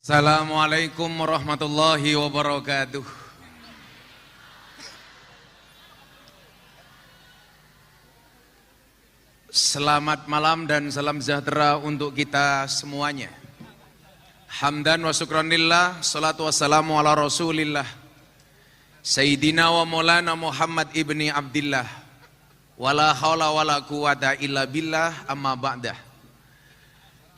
Assalamualaikum warahmatullahi wabarakatuh. Selamat malam dan salam sejahtera untuk kita semuanya. Hamdan wa syukranillah, salatu wassalamu ala rasulillah Sayyidina wa maulana Muhammad ibni Abdillah. Wala hawla wala quwata illa billah, amma ba'dah.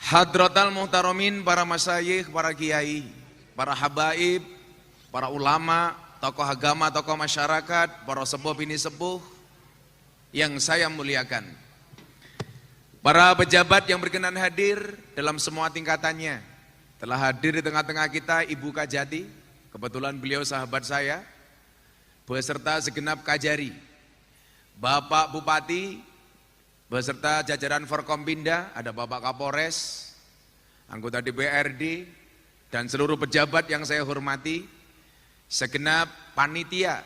Hadratal muhtaramin, para masyayikh, para kiai, para habaib, para ulama, tokoh agama, tokoh masyarakat, para sepuh bini sepuh yang saya muliakan, para pejabat yang berkenan hadir dalam semua tingkatannya. Telah hadir di tengah-tengah kita Ibu Kajati, kebetulan beliau sahabat saya, beserta segenap Kajari, Bapak Bupati, beserta jajaran Forkompinda, ada Bapak Kapolres, anggota DPRD, dan seluruh pejabat yang saya hormati, segenap panitia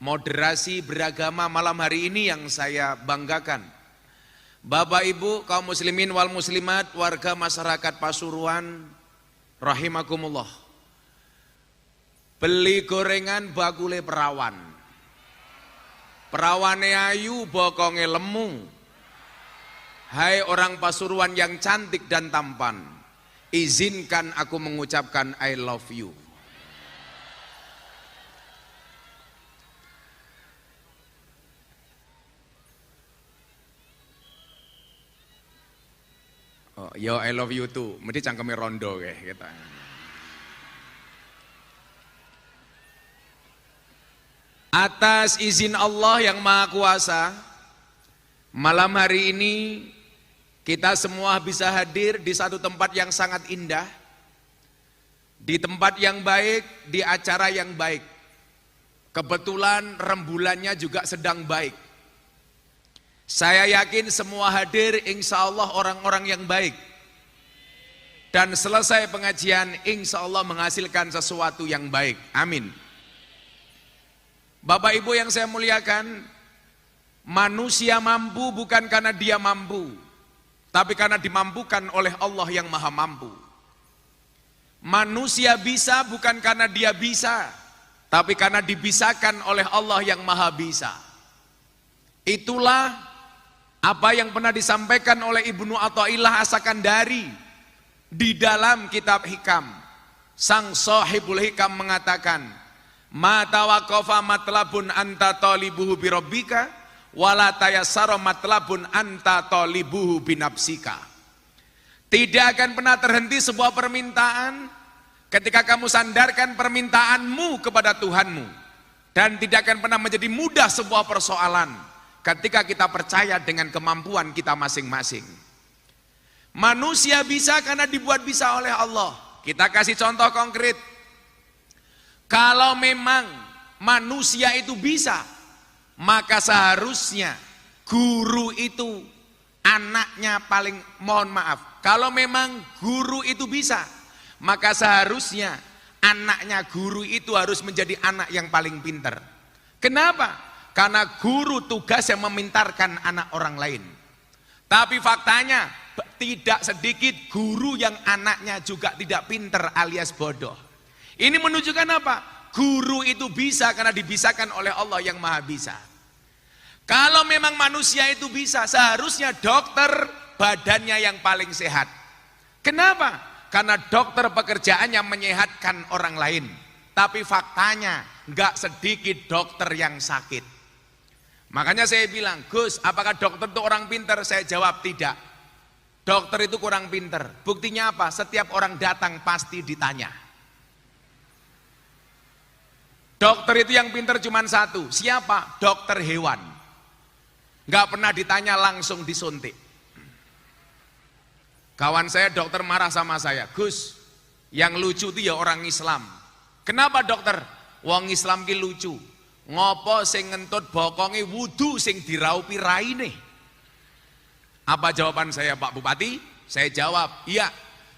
moderasi beragama malam hari ini yang saya banggakan. Bapak Ibu kaum muslimin wal muslimat, warga masyarakat Pasuruan, rahimakumullah. Beli gorengan bakule perawan, perawane ayu bokonge lemu. Hai orang Pasuruan yang cantik dan tampan, izinkan aku mengucapkan I love you. Oh, yo I love you too. Mesti cangkeme rondo kayak kita. Atas izin Allah yang Maha Kuasa, malam hari ini kita semua bisa hadir di satu tempat yang sangat indah, di tempat yang baik, di acara yang baik. Kebetulan rembulannya juga sedang baik. Saya yakin semua hadir insya Allah orang-orang yang baik. Dan selesai pengajian insya Allah menghasilkan sesuatu yang baik. Amin. Bapak Ibu yang saya muliakan, manusia mampu bukan karena dia mampu, tapi karena dimampukan oleh Allah yang Maha Mampu. Manusia bisa bukan karena dia bisa, tapi karena dibisakan oleh Allah yang Maha Bisa. Itulah apa yang pernah disampaikan oleh Ibnu Athaillah As-Sakandari di dalam kitab Hikam. Sang Shahibul Hikam mengatakan, ma tawaqafa matlabun anta talibuhu birabbika wala tayassara matlabun anta talibuhu binafsika. Tidak akan pernah terhenti sebuah permintaan ketika kamu sandarkan permintaanmu kepada Tuhanmu, dan tidak akan pernah menjadi mudah sebuah persoalan ketika kita percaya dengan kemampuan kita masing-masing. Manusia bisa karena dibuat bisa oleh Allah. Kita kasih contoh konkret. Kalau memang manusia itu bisa, maka seharusnya guru itu anaknya paling, mohon maaf, kalau memang guru itu bisa, maka seharusnya anaknya guru itu harus menjadi anak yang paling pintar. Kenapa? Karena guru tugas yang memintarkan anak orang lain. Tapi faktanya tidak sedikit guru yang anaknya juga tidak pintar alias bodoh. Ini menunjukkan apa? Guru itu bisa karena dibisakan oleh Allah yang Maha Bisa. Kalau memang manusia itu bisa, seharusnya dokter badannya yang paling sehat. Kenapa? Karena dokter pekerjaannya menyehatkan orang lain. Tapi faktanya nggak sedikit dokter yang sakit. Makanya saya bilang, Gus, apakah dokter itu orang pintar? Saya jawab tidak. Dokter itu kurang pintar. Buktinya apa? Setiap orang datang pasti ditanya. Dokter itu yang pintar cuma satu. Siapa? Dokter hewan. Nggak pernah ditanya, langsung disuntik. Kawan saya dokter marah sama saya, Gus, yang lucu itu ya orang Islam. Kenapa dokter? Wong Islam ki lucu. Ngopo sing ngentut bokonge wudu sing diraupi raine? Apa jawaban saya, Pak Bupati? Saya jawab, iya.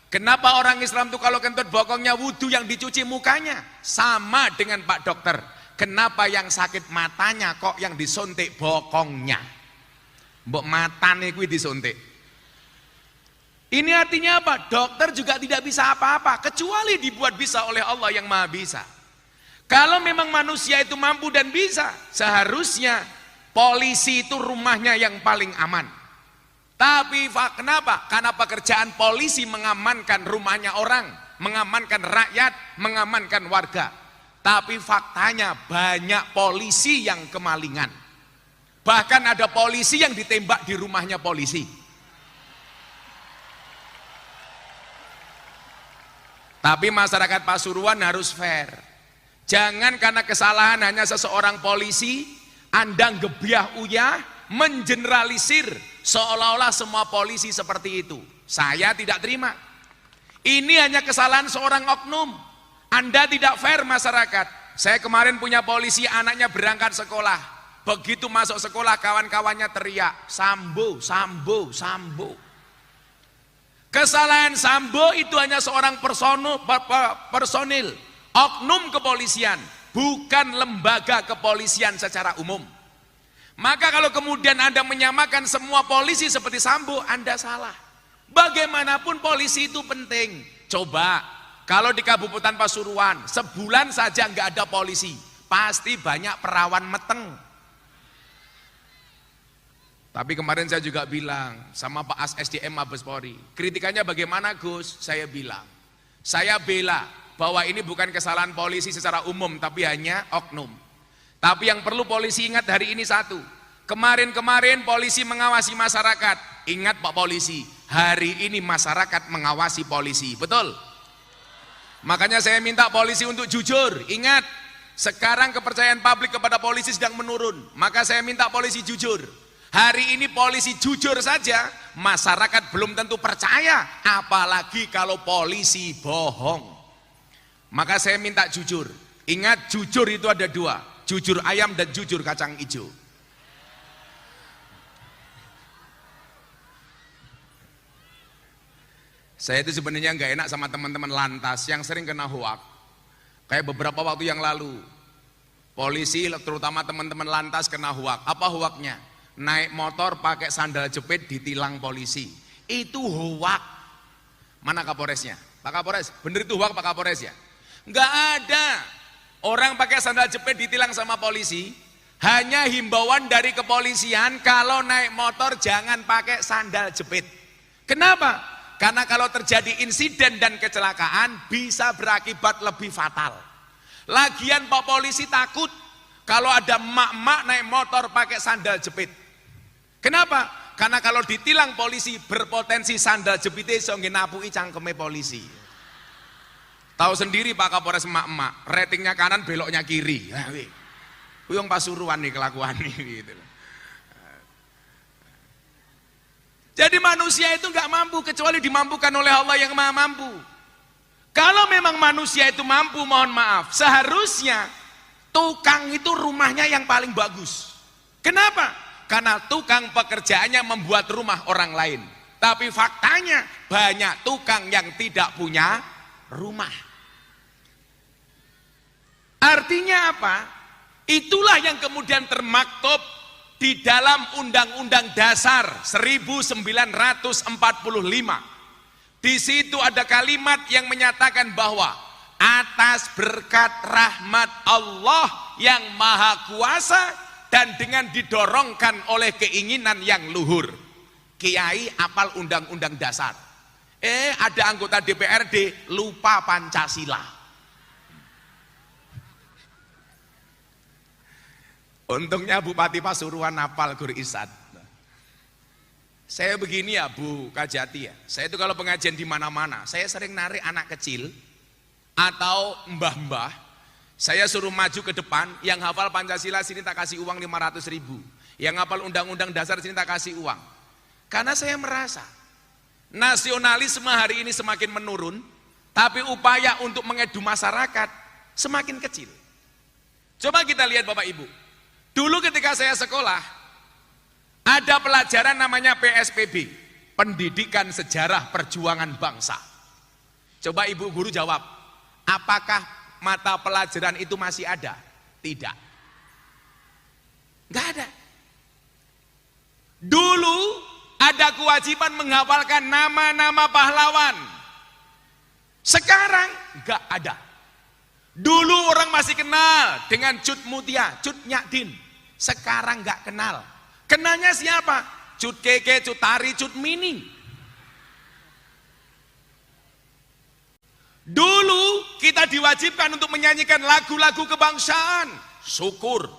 Kenapa orang Islam itu kalau kentut bokongnya wudu yang dicuci mukanya? Sama dengan Pak Dokter. Kenapa yang sakit matanya kok yang disuntik bokongnya? Mbok matane kuwi disuntik. Ini artinya apa? Dokter juga tidak bisa apa-apa kecuali dibuat bisa oleh Allah yang Maha Bisa. Kalau memang manusia itu mampu dan bisa, seharusnya polisi itu rumahnya yang paling aman. Tapi kenapa? Karena pekerjaan polisi mengamankan rumahnya orang, mengamankan rakyat, mengamankan warga. Tapi faktanya banyak polisi yang kemalingan. Bahkan ada polisi yang ditembak di rumahnya polisi. Tapi masyarakat Pasuruan harus fair. Jangan karena kesalahan hanya seseorang polisi, Anda gebiah uyah, mengeneralisir seolah-olah semua polisi seperti itu. Saya tidak terima. Ini hanya kesalahan seorang oknum. Anda tidak fair masyarakat. Saya kemarin punya polisi, anaknya berangkat sekolah. Begitu masuk sekolah kawan-kawannya teriak, Sambo, Sambo, Sambo. Kesalahan Sambo itu hanya seorang personil, oknum kepolisian, bukan lembaga kepolisian secara umum. Maka kalau kemudian Anda menyamakan semua polisi seperti Sambo, Anda salah. Bagaimanapun polisi itu penting. Coba, kalau di Kabupaten Pasuruan, sebulan saja nggak ada polisi, pasti banyak perawan meteng. Tapi kemarin saya juga bilang sama Pak As SDM Mabes Polri, kritikannya bagaimana Gus? Saya bilang, saya bela bahwa ini bukan kesalahan polisi secara umum, tapi hanya oknum. Tapi yang perlu polisi ingat hari ini satu, kemarin-kemarin polisi mengawasi masyarakat. Ingat Pak Polisi, hari ini masyarakat mengawasi polisi, betul? Makanya saya minta polisi untuk jujur. Ingat, sekarang kepercayaan publik kepada polisi sedang menurun. Maka saya minta polisi jujur. Hari ini polisi jujur saja, masyarakat belum tentu percaya, apalagi kalau polisi bohong. Maka saya minta jujur. Ingat, jujur itu ada dua, jujur ayam dan jujur kacang hijau. Saya itu sebenarnya nggak enak sama teman-teman lantas yang sering kena hoak. Kayak beberapa waktu yang lalu, polisi terutama teman-teman lantas kena hoak. Apa hoaknya? Naik motor pakai sandal jepit ditilang polisi. Itu hoak. Mana Kapolresnya? Pak Kapolres, bener itu hoak Pak Kapolres ya? Nggak ada orang pakai sandal jepit ditilang sama polisi. Hanya himbauan dari kepolisian, kalau naik motor jangan pakai sandal jepit. Kenapa? Karena kalau terjadi insiden dan kecelakaan bisa berakibat lebih fatal. Lagian Pak Polisi takut kalau ada emak-emak naik motor pakai sandal jepit. Kenapa? Karena kalau ditilang polisi berpotensi sandal jepitnya iso ngenapui cangkeme polisi. Tahu sendiri Pak Kapolres emak-emak, ratingnya kanan beloknya kiri. Kuyong Pasuruan nih kelakuan nih gitu. Jadi manusia itu nggak mampu kecuali dimampukan oleh Allah yang Maha Mampu. Kalau memang manusia itu mampu, mohon maaf, seharusnya tukang itu rumahnya yang paling bagus. Kenapa? Karena tukang pekerjaannya membuat rumah orang lain. Tapi faktanya banyak tukang yang tidak punya rumah. Artinya apa? Itulah yang kemudian termaktub di dalam Undang-Undang Dasar 1945. Di situ ada kalimat yang menyatakan bahwa atas berkat rahmat Allah yang Maha Kuasa dan dengan didorongkan oleh keinginan yang luhur, Kiai apal Undang-Undang Dasar. Ada anggota DPRD lupa Pancasila. Untungnya Bupati Pasuruan apal Gur Isad. Saya begini ya Bu Kajati ya, saya itu kalau pengajian di mana-mana, saya sering narik anak kecil atau mbah-mbah, saya suruh maju ke depan, yang hafal Pancasila sini tak kasih uang 500.000, yang hafal Undang-Undang Dasar sini tak kasih uang. Karena saya merasa nasionalisme hari ini semakin menurun, tapi upaya untuk mengedu masyarakat semakin kecil. Coba kita lihat Bapak Ibu, dulu ketika saya sekolah, ada pelajaran namanya PSPB, Pendidikan Sejarah Perjuangan Bangsa. Coba Ibu Guru jawab, apakah mata pelajaran itu masih ada? Tidak. Enggak ada. Dulu ada kewajiban menghafalkan nama-nama pahlawan. Sekarang nggak ada. Dulu orang masih kenal dengan Cut Mutia, Cut Nyadin. Sekarang nggak kenal. Kenalnya siapa? Cut Keke, Cut Tari, Cut Mini. Dulu kita diwajibkan untuk menyanyikan lagu-lagu kebangsaan. Syukur,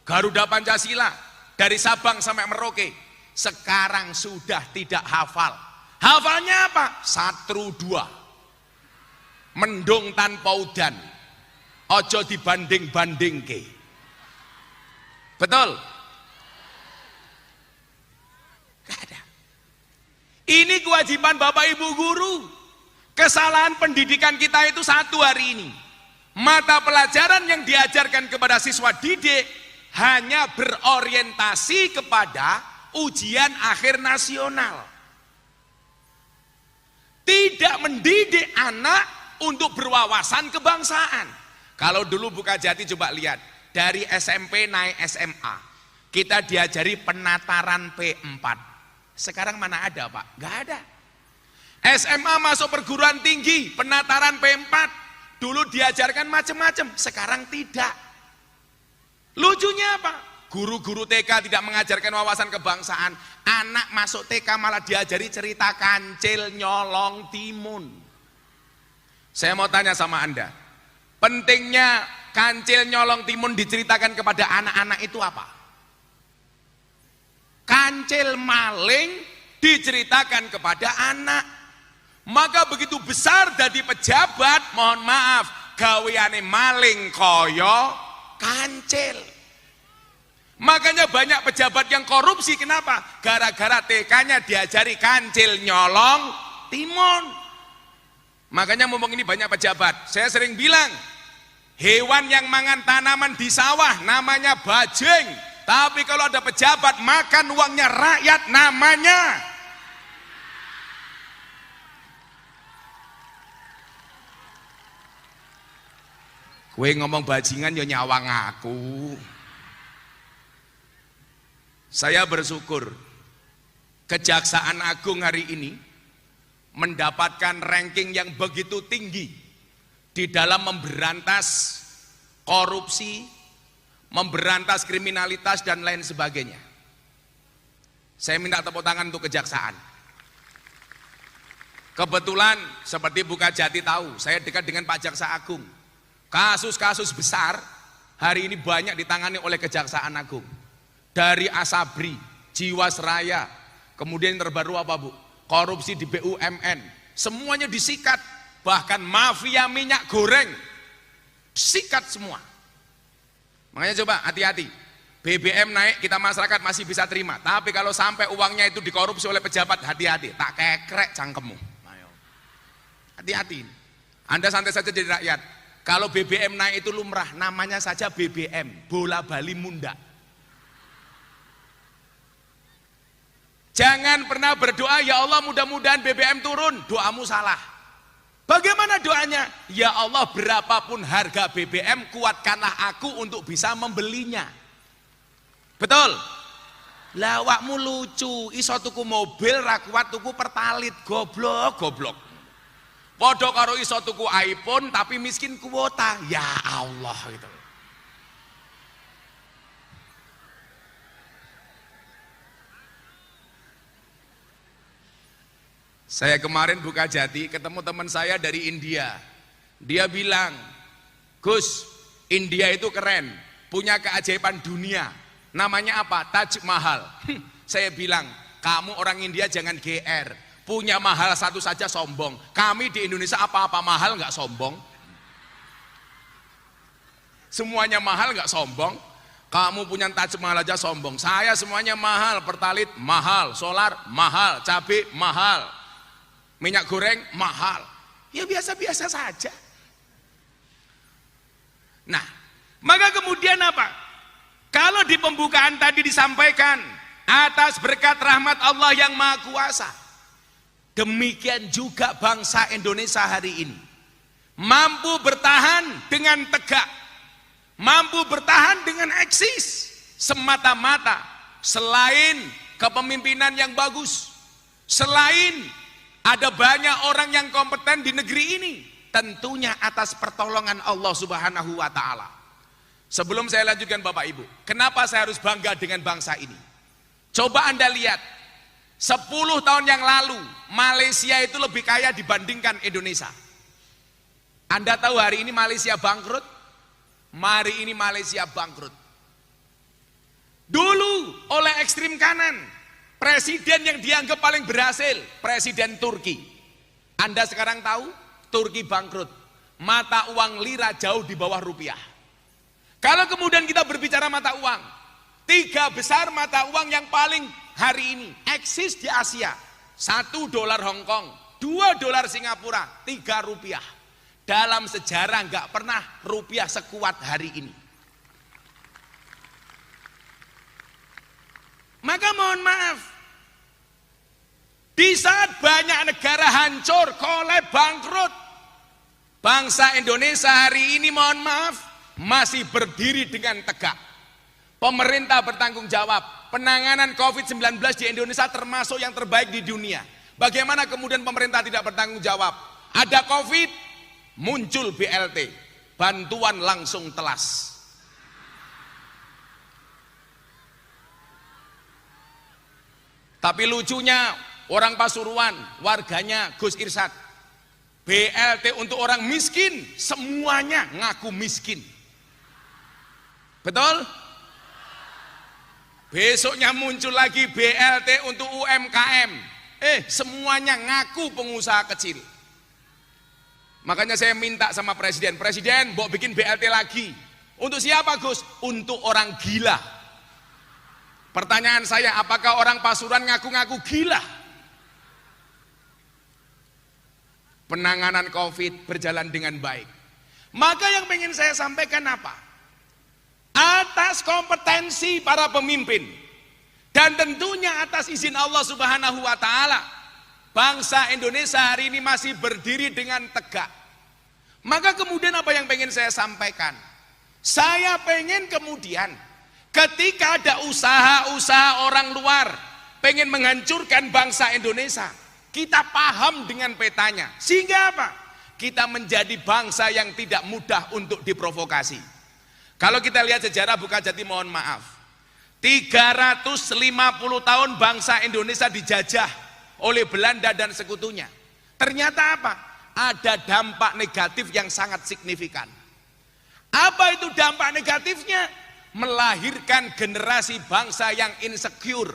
Garuda Pancasila, dari Sabang sampai Merauke. Sekarang sudah tidak hafal. Hafalnya apa? Satru dua. Mendung tanpa udan. Ojo dibanding-bandingke. Betul? Gak ada. Ini kewajiban Bapak Ibu guru. Kesalahan pendidikan kita itu satu hari ini. Mata pelajaran yang diajarkan kepada siswa didik hanya berorientasi kepada ujian akhir nasional. Tidak mendidik anak untuk berwawasan kebangsaan. Kalau dulu Buka Jati coba lihat, dari SMP naik SMA, kita diajari penataran P4. Sekarang mana ada Pak? Gak ada. SMA masuk perguruan tinggi, penataran P4. Dulu diajarkan macam-macam, sekarang tidak. Lucunya apa? Guru-guru TK tidak mengajarkan wawasan kebangsaan. Anak masuk TK malah diajari cerita kancil nyolong timun. Saya mau tanya sama Anda, pentingnya kancil nyolong timun diceritakan kepada anak-anak itu apa? Kancil maling diceritakan kepada anak. Maka begitu besar dari pejabat, mohon maaf, gaweane maling koyo kancil. Makanya banyak pejabat yang korupsi, kenapa? Gara-gara TK-nya diajari kancil nyolong timun. Makanya mumpung ini banyak pejabat, saya sering bilang, hewan yang mangan tanaman di sawah namanya bajing. Tapi kalau ada pejabat makan uangnya rakyat namanya kowe ngomong bajingan ya nyawang aku. Saya bersyukur Kejaksaan Agung hari ini mendapatkan ranking yang begitu tinggi di dalam memberantas korupsi, memberantas kriminalitas dan lain sebagainya. Saya minta tepuk tangan untuk kejaksaan. Kebetulan seperti Buka Jati tahu, saya dekat dengan Pak Jaksa Agung. Kasus-kasus besar hari ini banyak ditangani oleh Kejaksaan Agung. Dari Asabri, Jiwasraya, kemudian terbaru apa Bu? Korupsi di BUMN, semuanya disikat. Bahkan mafia minyak goreng, sikat semua. Makanya coba hati-hati. BBM naik kita masyarakat masih bisa terima. Tapi kalau sampai uangnya itu dikorupsi oleh pejabat, hati-hati. Tak kekrek cangkemmu. Hati-hati. Anda santai saja jadi rakyat. Kalau BBM naik itu lumrah, namanya saja BBM, bola bali munda. Jangan pernah berdoa, ya Allah mudah-mudahan BBM turun, doamu salah. Bagaimana doanya? Ya Allah berapapun harga BBM, kuatkanlah aku untuk bisa membelinya. Betul? Lawakmu lucu, iso tuku mobil, ra kuat tuku pertalit, goblok. Podo karo iso tuku iPhone tapi miskin kuota. Ya Allah gitu. Saya kemarin Buka Jati ketemu teman saya dari India. Dia bilang, "Gus, India itu keren, punya keajaiban dunia. Namanya apa? Taj Mahal." Saya bilang, "Kamu orang India jangan GR. Punya mahal satu saja sombong. Kami di Indonesia apa-apa mahal nggak sombong. Semuanya mahal nggak sombong. Kamu punya Taj Mahal aja sombong. Saya semuanya mahal, pertalit mahal, solar mahal, cabai mahal, minyak goreng mahal. Ya biasa-biasa saja." Nah, maka kemudian apa? Kalau di pembukaan tadi disampaikan atas berkat rahmat Allah yang Maha Kuasa, demikian juga bangsa Indonesia hari ini mampu bertahan dengan tegak, mampu bertahan dengan eksis semata-mata selain kepemimpinan yang bagus, Selain ada banyak orang yang kompeten di negeri ini, tentunya atas pertolongan Allah Subhanahu wa taala. Sebelum saya lanjutkan Bapak Ibu, kenapa saya harus bangga dengan bangsa ini? Coba Anda lihat, 10 tahun yang lalu Malaysia itu lebih kaya dibandingkan Indonesia. Anda tahu hari ini Malaysia bangkrut? Hari ini Malaysia bangkrut. Dulu oleh ekstrim kanan, presiden yang dianggap paling berhasil, Presiden Turki. Anda sekarang tahu, Turki bangkrut. Mata uang lira jauh di bawah rupiah. Kalau kemudian kita berbicara mata uang, 3 besar mata uang yang paling hari ini eksis di Asia. 1 dolar Hong Kong, 2 dolar Singapura, 3 rupiah. Dalam sejarah nggak pernah rupiah sekuat hari ini. Maka mohon maaf, di saat banyak negara hancur, kolab, bangkrut, bangsa Indonesia hari ini mohon maaf masih berdiri dengan tegak. Pemerintah bertanggung jawab. Penanganan COVID-19 di Indonesia termasuk yang terbaik di dunia. Bagaimana kemudian pemerintah tidak bertanggung jawab? Ada COVID, muncul BLT, bantuan langsung telas. Tapi lucunya orang Pasuruan, warganya Gus Irsad, BLT untuk orang miskin, semuanya ngaku miskin. Betul? Besoknya muncul lagi BLT untuk UMKM, semuanya ngaku pengusaha kecil. Makanya saya minta sama Presiden, mau bikin BLT lagi. Untuk siapa Gus? Untuk orang gila. Pertanyaan saya, apakah orang Pasuruan ngaku-ngaku gila? Penanganan COVID berjalan dengan baik. Maka yang ingin saya sampaikan apa? Atas kompetensi para pemimpin dan tentunya atas izin Allah Subhanahu wa taala, bangsa Indonesia hari ini masih berdiri dengan tegak. Maka kemudian apa yang pengen saya sampaikan? Saya pengen kemudian ketika ada usaha-usaha orang luar pengen menghancurkan bangsa Indonesia, kita paham dengan petanya. Sehingga apa? Kita menjadi bangsa yang tidak mudah untuk diprovokasi. Kalau kita lihat sejarah Bukajati, mohon maaf, 350 tahun bangsa Indonesia dijajah oleh Belanda dan sekutunya. Ternyata apa? Ada dampak negatif yang sangat signifikan. Apa itu dampak negatifnya? Melahirkan generasi bangsa yang insecure,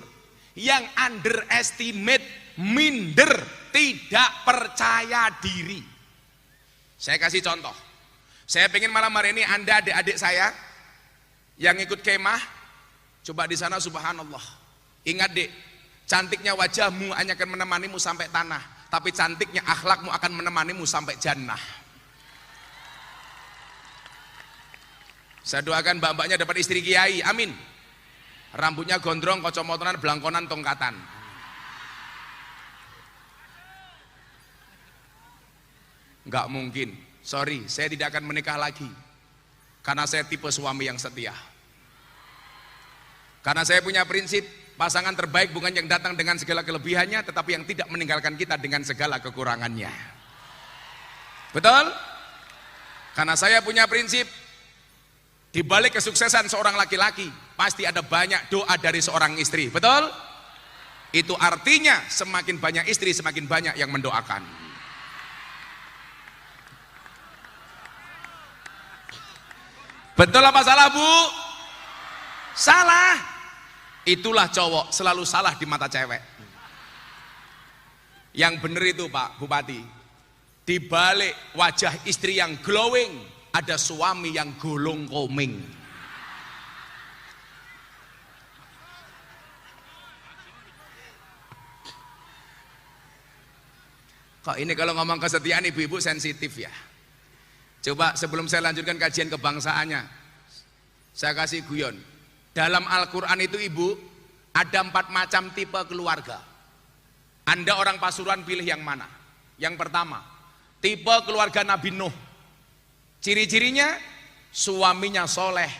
yang underestimate, minder, tidak percaya diri. Saya kasih contoh. Saya pengen malam hari ini Anda adik-adik saya yang ikut kemah, coba di sana subhanallah. Ingat dek, cantiknya wajahmu hanya akan menemanimu sampai tanah, tapi cantiknya akhlakmu akan menemanimu sampai jannah. Saya doakan mbak-mbaknya dapat istri kiai, amin. Rambutnya gondrong, kocomotonan, belangkonan, tongkatan. Enggak mungkin, sorry, saya tidak akan menikah lagi. Karena saya tipe suami yang setia. Karena saya punya prinsip, pasangan terbaik bukan yang datang dengan segala kelebihannya, tetapi yang tidak meninggalkan kita dengan segala kekurangannya. Betul? Karena saya punya prinsip, di balik kesuksesan seorang laki-laki pasti ada banyak doa dari seorang istri. Betul? Itu artinya semakin banyak istri semakin banyak yang mendoakan. Betul apa salah Bu? Salah. Itulah cowok selalu salah di mata cewek. Yang benar itu Pak Bupati, di balik wajah istri yang glowing ada suami yang golong koming. Kok ini kalau ngomong kesetiaan ibu-ibu sensitif ya. Coba sebelum saya lanjutkan kajian kebangsaannya, saya kasih guyon. Dalam Al-Quran itu ibu, ada 4 macam tipe keluarga. Anda orang Pasuruan pilih yang mana? Yang pertama, tipe keluarga Nabi Nuh. Ciri-cirinya, suaminya soleh,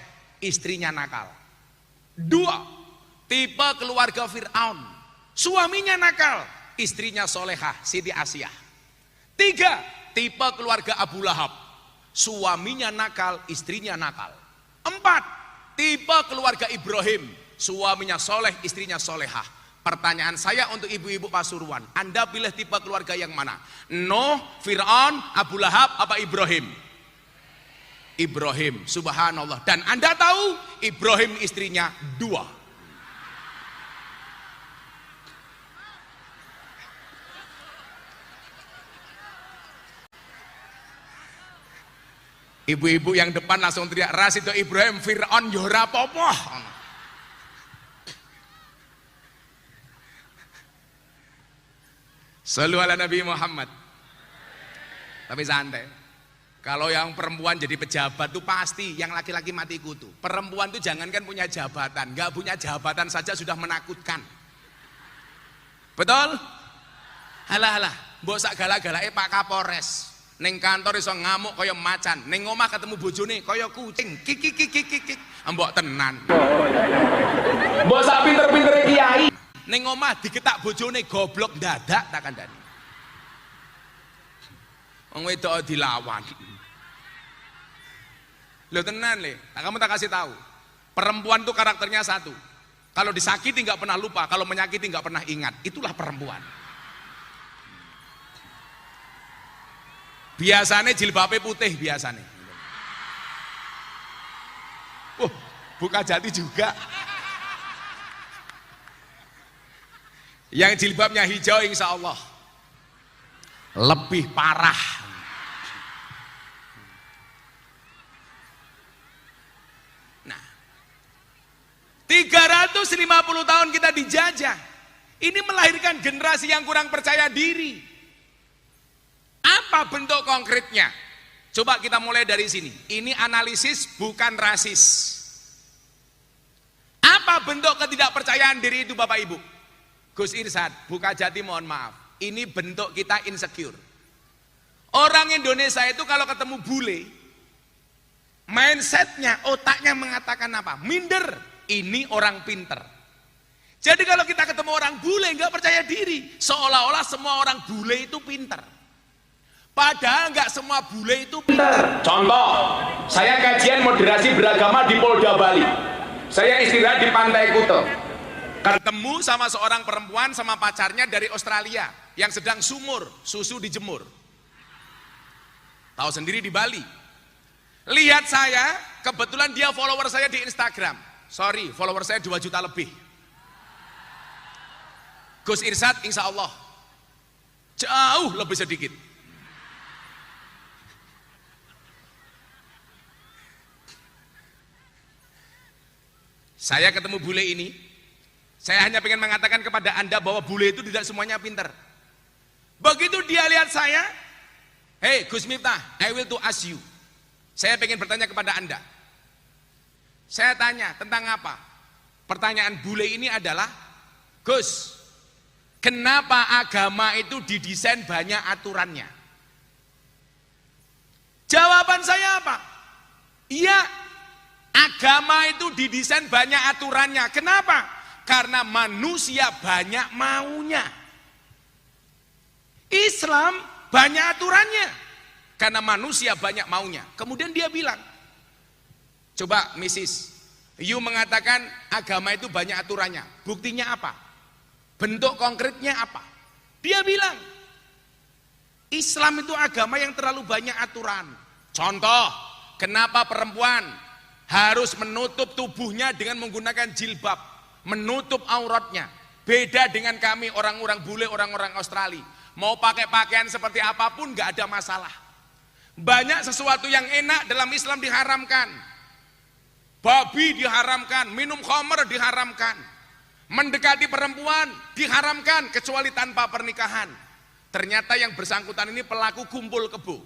istrinya nakal. 2, tipe keluarga Fir'aun. Suaminya nakal, istrinya solehah, Siti Asyah. 3, tipe keluarga Abu Lahab, suaminya nakal, istrinya nakal. 4, tipe keluarga Ibrahim, suaminya soleh, istrinya solehah. Pertanyaan saya untuk ibu-ibu Pasuruan, Anda pilih tipe keluarga yang mana? Nuh, Fir'aun, Abu Lahab, apa Ibrahim? Ibrahim, subhanallah. Dan Anda tahu Ibrahim istrinya 2. Ibu-ibu yang depan langsung teriak, ras itu Ibrahim, Fir'aun yora popo. Sallu ala Nabi Muhammad. Tapi santai. Kalau yang perempuan jadi pejabat itu pasti, yang laki-laki mati kutu. Perempuan itu jangankan punya jabatan, nggak punya jabatan saja sudah menakutkan. Betul? Halah, mbok sak galak-galake Pak Kapolres. Ning kantor iso ngamuk kaya macan, ning omah ketemu bojone kaya kucing. Kik. Mbok tenan. Mbok sak pinter-pintere kiai. Ning omah digetak bojone goblok dadak tak kandhani. Wong wedok dilawan. Lho tenan le, kamu tak kasih tahu. Perempuan tuh karakternya satu. Kalau disakiti nggak pernah lupa, kalau menyakiti nggak pernah ingat. Itulah perempuan. Biasanya jilbabnya putih biasanya. Buka jati juga. Yang jilbabnya hijau insya Allah lebih parah. Nah, 350 tahun kita dijajah. Ini melahirkan generasi yang kurang percaya diri. Apa bentuk konkretnya? Coba kita mulai dari sini. Ini analisis bukan rasis. Apa bentuk ketidakpercayaan diri itu Bapak Ibu? Gus Irsad, buka jati mohon maaf. Ini bentuk kita insecure. Orang Indonesia itu kalau ketemu bule, mindsetnya, otaknya mengatakan apa? Minder. Ini orang pinter. Jadi kalau kita ketemu orang bule nggak percaya diri, seolah-olah semua orang bule itu pinter. Padahal nggak semua bule itu pinter. Contoh, saya kajian moderasi beragama di Polda Bali. Saya istirahat di Pantai Kuta. Ketemu sama seorang perempuan sama pacarnya dari Australia yang sedang sumur, susu dijemur. Tahu sendiri di Bali. Lihat saya, kebetulan dia follower saya di Instagram. Sorry, follower saya 2 juta lebih. Gus Irsad insya Allah jauh lebih sedikit. Saya ketemu bule ini, saya hanya ingin mengatakan kepada Anda bahwa bule itu tidak semuanya pinter. Begitu dia lihat saya, hey Gus Miftah, I will to ask you. Saya ingin bertanya kepada Anda. Saya tanya tentang apa? Pertanyaan bule ini adalah, Gus, kenapa agama itu didesain banyak aturannya? Jawaban saya apa? Iya, agama itu didesain banyak aturannya. Kenapa? Karena manusia banyak maunya. Islam banyak aturannya karena manusia banyak maunya. Kemudian dia bilang, coba Mrs. You mengatakan agama itu banyak aturannya. Buktinya apa? Bentuk konkretnya apa? Dia bilang, Islam itu agama yang terlalu banyak aturan. Contoh, kenapa perempuan harus menutup tubuhnya dengan menggunakan jilbab, menutup auratnya. Beda dengan kami orang-orang bule, orang-orang Australia. Mau pakai pakaian seperti apapun gak ada masalah. Banyak sesuatu yang enak dalam Islam diharamkan. Babi diharamkan, minum khamr diharamkan. Mendekati perempuan diharamkan kecuali tanpa pernikahan. Ternyata yang bersangkutan ini pelaku kumpul kebo.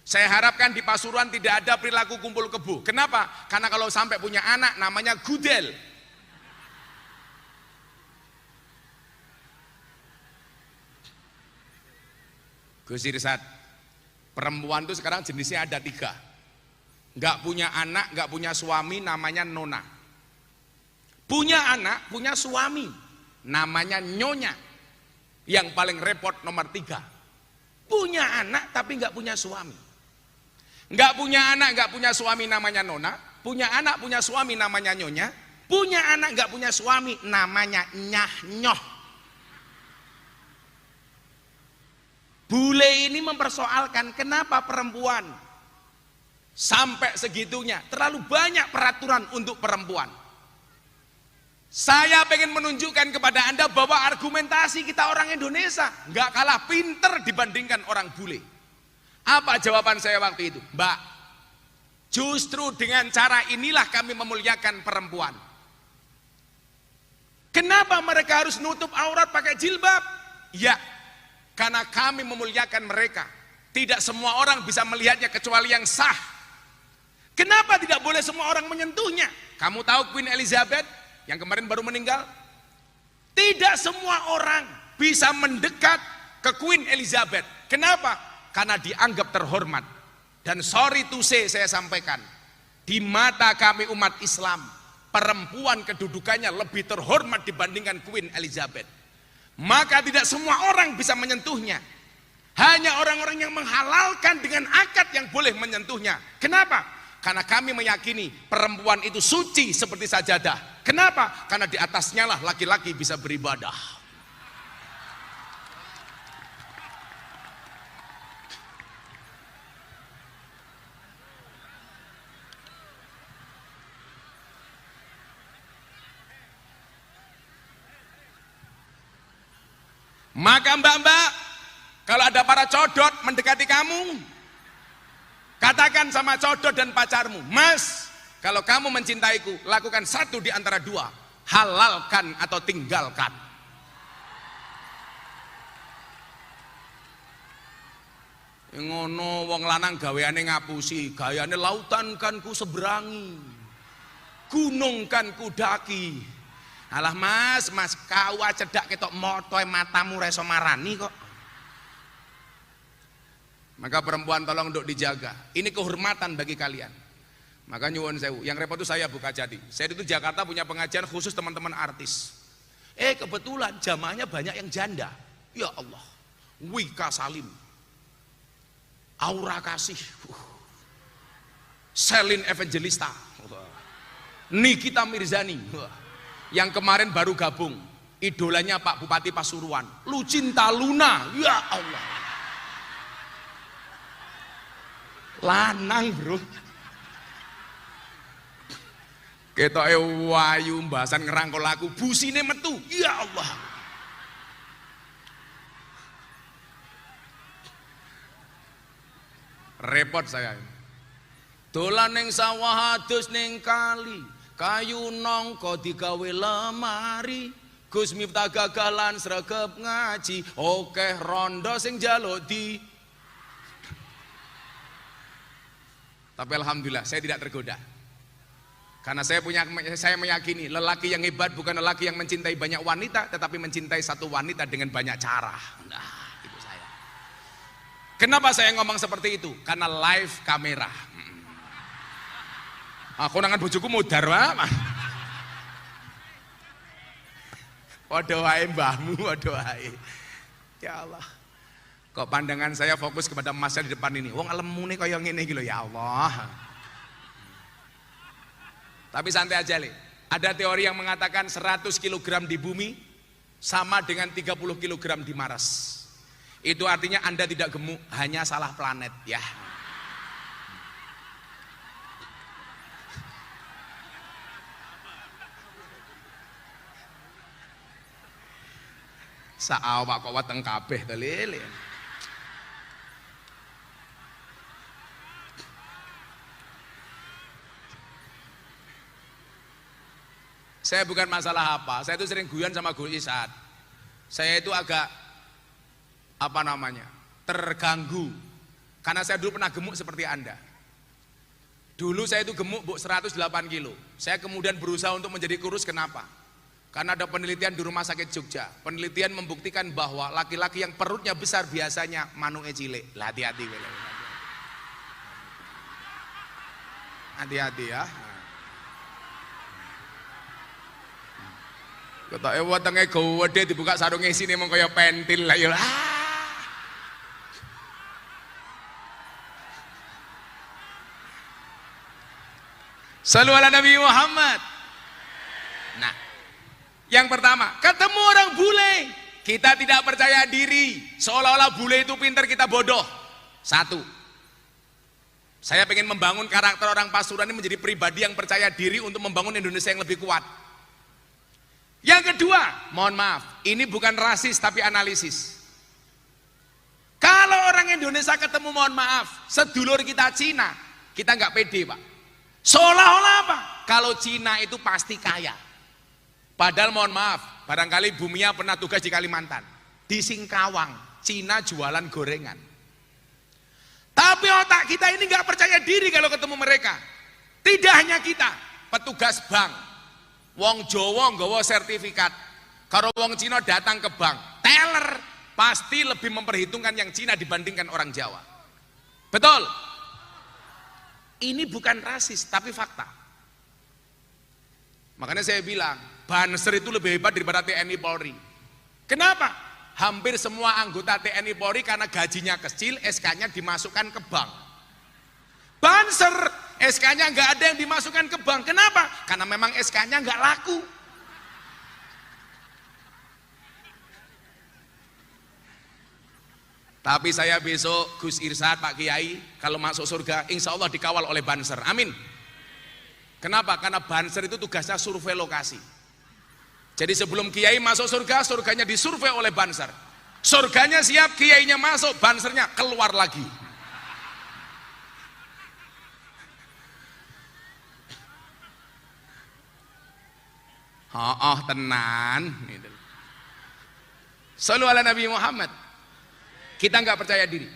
Saya harapkan di Pasuruan tidak ada perilaku kumpul kebo. Kenapa? Karena kalau sampai punya anak namanya gudel. Gus Irsad, perempuan itu sekarang jenisnya ada 3. Nggak punya anak, nggak punya suami, namanya nona. Punya anak, punya suami, namanya nyonya. Yang paling repot nomor 3, punya anak tapi nggak punya suami. Nggak punya anak, nggak punya suami namanya nona. Punya anak, punya suami namanya nyonya. Punya anak, nggak punya suami namanya nyah-nyoh. Bule ini mempersoalkan kenapa perempuan sampai segitunya. Terlalu banyak peraturan untuk perempuan. Saya pengen menunjukkan kepada Anda bahwa argumentasi kita orang Indonesia nggak kalah pinter dibandingkan orang bule. Apa jawaban saya waktu itu? Mbak, justru dengan cara inilah kami memuliakan perempuan. Kenapa mereka harus nutup aurat pakai jilbab? Ya, karena kami memuliakan mereka. Tidak semua orang bisa melihatnya kecuali yang sah. Kenapa tidak boleh semua orang menyentuhnya? Kamu tahu Queen Elizabeth yang kemarin baru meninggal? Tidak semua orang bisa mendekat ke Queen Elizabeth. Kenapa? Karena dianggap terhormat. Dan sorry to say, saya sampaikan, di mata kami umat Islam, perempuan kedudukannya lebih terhormat dibandingkan Queen Elizabeth. Maka tidak semua orang bisa menyentuhnya. Hanya orang-orang yang menghalalkan dengan akad yang boleh menyentuhnya. Kenapa? Karena kami meyakini perempuan itu suci seperti sajadah. Kenapa? Karena di atasnya lah laki-laki bisa beribadah. Maka mbak-mbak, kalau ada para codot mendekati kamu, katakan sama codot dan pacarmu, Mas, kalau kamu mencintaiku, lakukan satu di antara dua, halalkan atau tinggalkan. Ngono wong lanang gaweane ngapusi, gayane lautan kan ku seberangi, gunung kan ku daki. Alah mas, kau cedak ketok motoe matamu reso marani kok. Maka perempuan tolong untuk dijaga. Ini kehormatan bagi kalian. Maka nyuwun sewu, yang repot itu saya buka jadi. Saya itu Jakarta punya pengajian khusus teman-teman artis. Kebetulan jamaahnya banyak yang janda. Ya Allah, Wika Salim, Aura Kasih, Selin Evangelista, Nikita Mirzani, yang kemarin baru gabung, idolanya Pak Bupati Pasuruan, Lucinta Luna, ya Allah, lanang bro, ketoke wayu mbahasan ngerangkul aku, busine metu, ya Allah. Repot saya. Dolan ning sawah adus ning kali, kayu nongko digawe lemari, Gus Miftah gagalan sregep ngaji, okeh rondo sing njaluk di. Tapi alhamdulillah saya tidak tergoda. Karena saya meyakini lelaki yang hebat bukan lelaki yang mencintai banyak wanita, tetapi mencintai satu wanita dengan banyak cara. Nah, itu saya. Kenapa saya ngomong seperti itu? Karena live kamera. Aku nangan bojoku mudar wae. Padha wae mbahmu, padha wae. Ya Allah. Kok pandangan saya fokus kepada masa di depan ini. Wong alemune kaya ngene iki lho, ya Allah. Tapi santai aja, Le. Ada teori yang mengatakan 100 kg di bumi sama dengan 30 kg di Mars. Itu artinya Anda tidak gemuk, hanya salah planet, ya. Saawak kok weteng kabeh to, Lele. Saya bukan masalah apa, saya itu sering guyon sama Gus Isat. Saya itu agak terganggu karena saya dulu pernah gemuk seperti Anda. Dulu saya itu gemuk 108 kilo. Saya kemudian berusaha untuk menjadi kurus. Kenapa? Karena ada penelitian di rumah sakit Jogja. Penelitian membuktikan bahwa laki-laki yang perutnya besar biasanya manuke cilik. Lah hati-hati. Hati-hati ya. Ketoke wetenge gede dibuka sarunge isine mung kaya pentil lah ya. Shallu ala Nabi Muhammad. Nah, yang pertama, ketemu orang bule, kita tidak percaya diri, seolah-olah bule itu pintar, kita bodoh. Satu, saya ingin membangun karakter orang Pasuruan ini menjadi pribadi yang percaya diri untuk membangun Indonesia yang lebih kuat. Yang kedua, mohon maaf, ini bukan rasis tapi analisis. Kalau orang Indonesia ketemu, mohon maaf, sedulur kita Cina, kita nggak pede Pak. Seolah-olah apa? Kalau Cina itu pasti kaya. Padahal mohon maaf, barangkali Bumiya pernah tugas di Kalimantan, di Singkawang, Cina jualan gorengan. Tapi otak kita ini nggak percaya diri kalau ketemu mereka. Tidak hanya kita, petugas bank. Wong Jawa nggawa sertifikat, kalau wong Cina datang ke bank, teller pasti lebih memperhitungkan yang Cina dibandingkan orang Jawa. Betul? Ini bukan rasis, tapi fakta. Makanya saya bilang, Banser itu lebih hebat daripada TNI Polri. Kenapa? Hampir semua anggota TNI Polri karena gajinya kecil, SK-nya dimasukkan ke bank. Banser, SK-nya nggak ada yang dimasukkan ke bank. Kenapa? Karena memang SK-nya nggak laku. Tapi saya besok Gus Irsad, Pak Kiai, kalau masuk surga, insya Allah dikawal oleh Banser. Amin. Kenapa? Karena Banser itu tugasnya survei lokasi. Jadi sebelum Kiai masuk surga, surganya disurvei oleh Banser. Surganya siap, Kiainya masuk, Bansernya keluar lagi. Oh, tenan. Shallu ala Nabi Muhammad. Kita nggak percaya diri.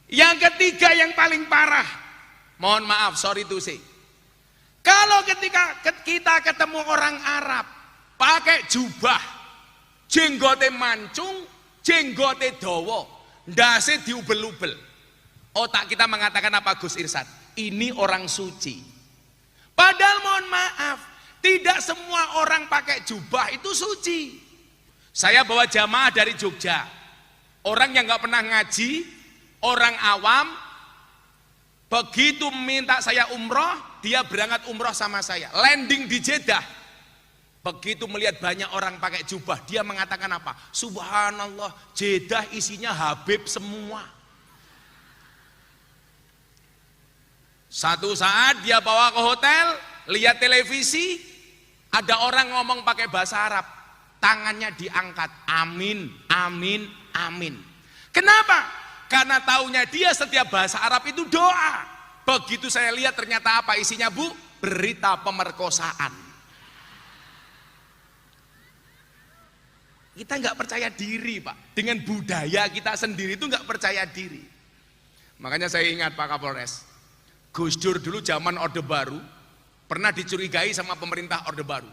Yang ketiga yang paling parah, mohon maaf, sorry to say, kalau ketika kita ketemu orang Arab pakai jubah, jenggote mancung, jenggote dawa, ndase diubel-ubel, otak kita mengatakan apa Gus Irsad? Ini orang suci. Padahal mohon maaf, tidak semua orang pakai jubah itu suci. Saya bawa jamaah dari Jogja, orang yang nggak pernah ngaji, orang awam, begitu minta saya umroh, dia berangkat umroh sama saya, landing di Jeddah. Begitu melihat banyak orang pakai jubah, dia mengatakan apa? Subhanallah, Jeddah isinya Habib semua. Satu saat dia bawa ke hotel, lihat televisi, ada orang ngomong pakai bahasa Arab, tangannya diangkat, amin, amin, amin. Kenapa? Karena taunya dia setiap bahasa Arab itu doa. Begitu saya lihat ternyata apa isinya Bu? Berita pemerkosaan. Kita nggak percaya diri Pak. Dengan budaya kita sendiri itu nggak percaya diri. Makanya saya ingat Pak Kapolres, Gus Dur dulu zaman Orde Baru pernah dicurigai sama pemerintah Orde Baru.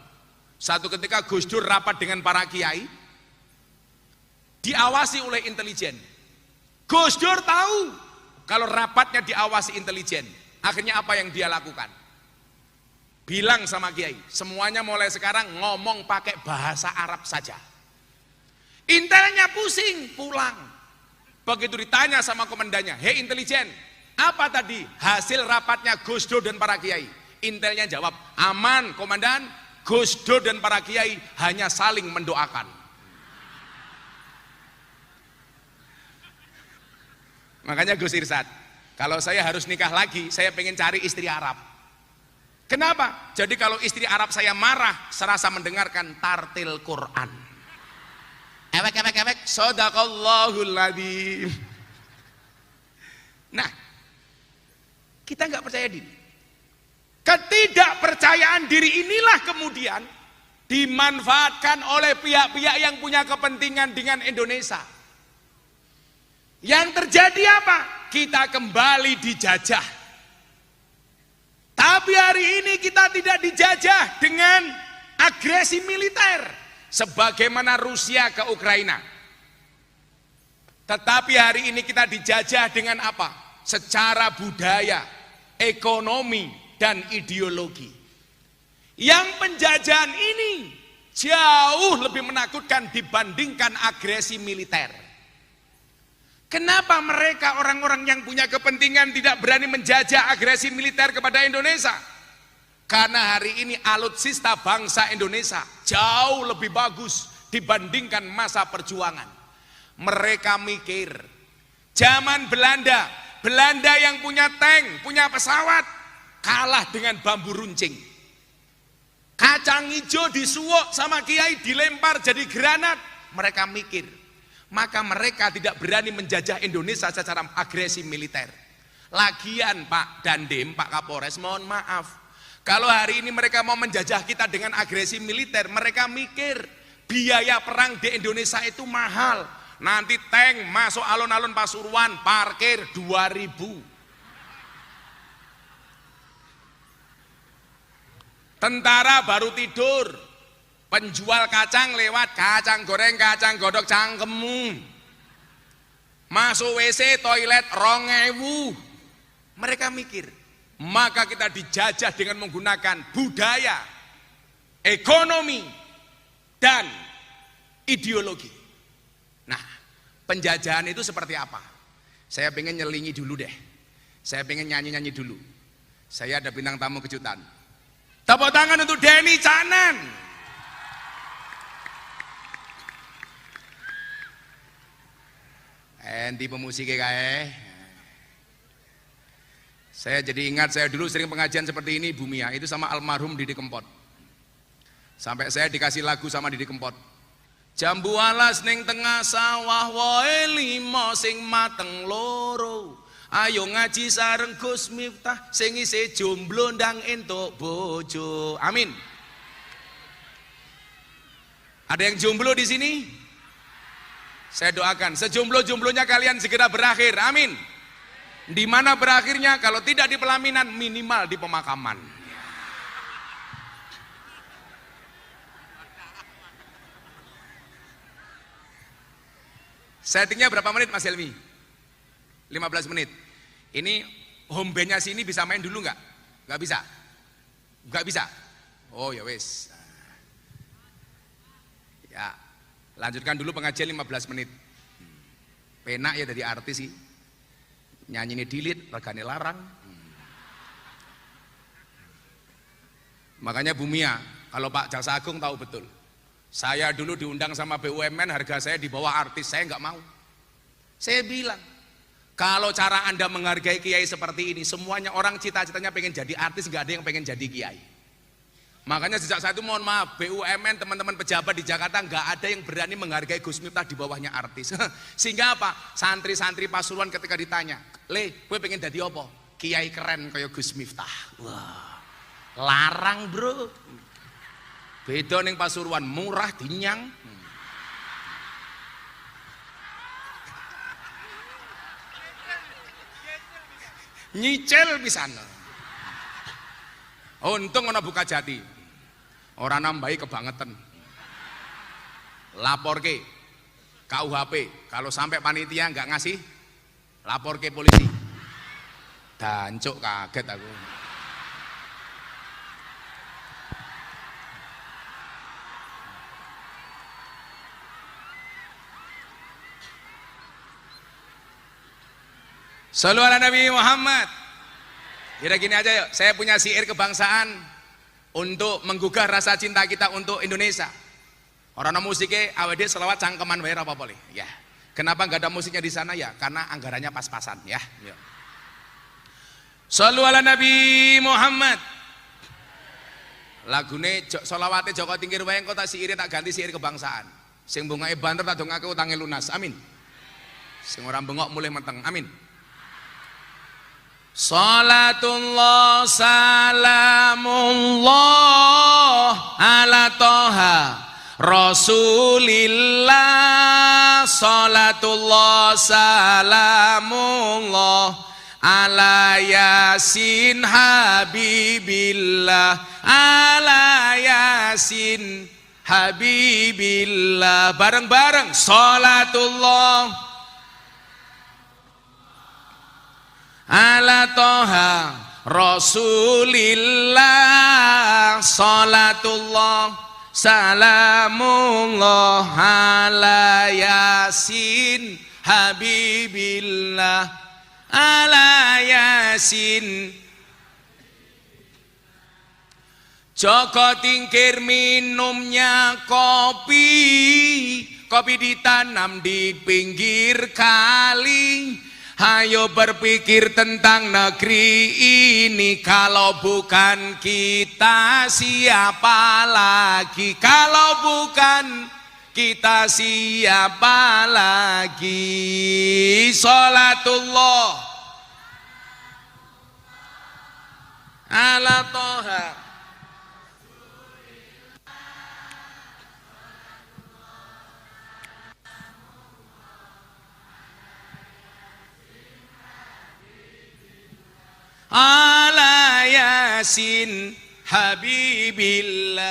Satu ketika Gus Dur rapat dengan para kiai, diawasi oleh intelijen. Gus Dur tahu kalau rapatnya diawasi intelijen. Akhirnya apa yang dia lakukan? Bilang sama kiai, semuanya mulai sekarang ngomong pakai bahasa Arab saja. Intelnya pusing, pulang. Begitu ditanya sama komandannya, hei intelijen, apa tadi hasil rapatnya Gus Dur dan para kiai? Intelnya jawab, aman komandan, Gus Dur dan para kiai hanya saling mendoakan. Makanya Gus Irsad, kalau saya harus nikah lagi, saya pengen cari istri Arab. Kenapa? Jadi kalau istri Arab saya marah, serasa mendengarkan tartil Quran. Ewek, ewek, ewek, sodaqallahul adzim. Nah, kita nggak percaya diri. Ketidakpercayaan diri inilah kemudian dimanfaatkan oleh pihak-pihak yang punya kepentingan dengan Indonesia. Yang terjadi apa? Kita kembali dijajah. Tapi hari ini kita tidak dijajah dengan agresi militer sebagaimana Rusia ke Ukraina. Tetapi hari ini kita dijajah dengan apa? Secara budaya, ekonomi, dan ideologi. Yang penjajahan ini jauh lebih menakutkan dibandingkan agresi militer. Kenapa mereka orang-orang yang punya kepentingan tidak berani menjajah agresi militer kepada Indonesia? Karena hari ini alutsista bangsa Indonesia jauh lebih bagus dibandingkan masa perjuangan. Mereka mikir, zaman Belanda, Belanda yang punya tank, punya pesawat, kalah dengan bambu runcing. Kacang hijau disuwok sama kiai dilempar jadi granat. Mereka mikir, maka mereka tidak berani menjajah Indonesia secara agresi militer. Lagian Pak Dandim, Pak Kapolres, mohon maaf, kalau hari ini mereka mau menjajah kita dengan agresi militer, mereka mikir biaya perang di Indonesia itu mahal. Nanti tank masuk alun-alun Pasuruan, parkir 2.000. Tentara baru tidur, penjual kacang lewat, kacang goreng, kacang godok, cangkemmu. Masuk WC, toilet, 2.000. Mereka mikir, maka kita dijajah dengan menggunakan budaya, ekonomi, dan ideologi. Nah, penjajahan itu seperti apa? Saya pengen nyelingi dulu deh. Saya pengen nyanyi-nyanyi dulu. Saya ada bintang tamu kejutan. Tepuk tangan untuk Denny Canan. Enti pemusiknya kae. Saya jadi ingat, saya dulu sering pengajian seperti ini Bu Mia, itu sama almarhum Didi Kempot. Sampai saya dikasih lagu sama Didi Kempot. Jambu alas ning tengah sawah wae limo sing mateng loro. Ayo ngaji sareng Gus Miftah sing isih jomblo ndang entuk bojo. Amin. Ada yang jomblo di sini? Saya doakan sejomblo-jomblonya kalian segera berakhir. Amin. Di mana berakhirnya? Kalau tidak di pelaminan, minimal di pemakaman. Settingnya berapa menit Mas Helmi? 15 menit. Ini home bandnya sini bisa main dulu nggak? Nggak bisa? Nggak bisa? Oh ya wes. Ya, lanjutkan dulu pengajian 15 menit. Penak ya dari artis sih. Nyanyi ini dilit, regane larang. Makanya Bu Mia, kalau Pak Jaksa Agung tahu betul. Saya dulu diundang sama BUMN, harga saya di bawah artis, saya nggak mau. Saya bilang, kalau cara Anda menghargai kiai seperti ini, semuanya orang cita-citanya pengen jadi artis, nggak ada yang pengen jadi kiai. Makanya sejak saat itu mohon maaf, BUMN teman-teman pejabat di Jakarta nggak ada yang berani menghargai Gus Miftah di bawahnya artis. Sehingga apa? Santri-santri Pasuruan ketika ditanya, "Le, gue pengen jadi apa?" Kiai keren kayak Gus Miftah. Wah, larang bro. Beda ning Pasuruan, murah dinyang. Nyicil pisan. Untung ana buka jati. Ora nambahi kebangetan. Laporke KUHP, kalau sampai panitia nggak ngasih, laporke polisi. Dancuk kaget aku. Shallu ala Nabi Muhammad. Kira gini aja yuk, saya punya syair kebangsaan untuk menggugah rasa cinta kita untuk Indonesia. Orang musiknya awd selawat cangkeman wae apa boleh. Ya. Kenapa nggak ada musiknya di sana ya? Karena anggarannya pas-pasan ya. Shallu ala Nabi Muhammad. Lagune selawate Joko Tingkir wae engko tak syair tak ganti syair kebangsaan. Sing bungae banter tak dongake utange lunas. Amin. Sing ora bengok mulih meteng. Amin. Salatullah salamullah ala toha Rasulillah. Salatullah salamullah ala yasin habibillah. Ala yasin habibillah. Bareng-bareng salatullah ala toha Rasulillah. Salatullah salamullah ala yasin habibillah ala yasin. Joko Tingkir minumnya kopi, kopi ditanam di pinggir kali. Hayo berpikir tentang negeri ini, kalau bukan kita siapa lagi? Kalau bukan kita siapa lagi? Sholatullah ala Toha. Ala yasin habibillah.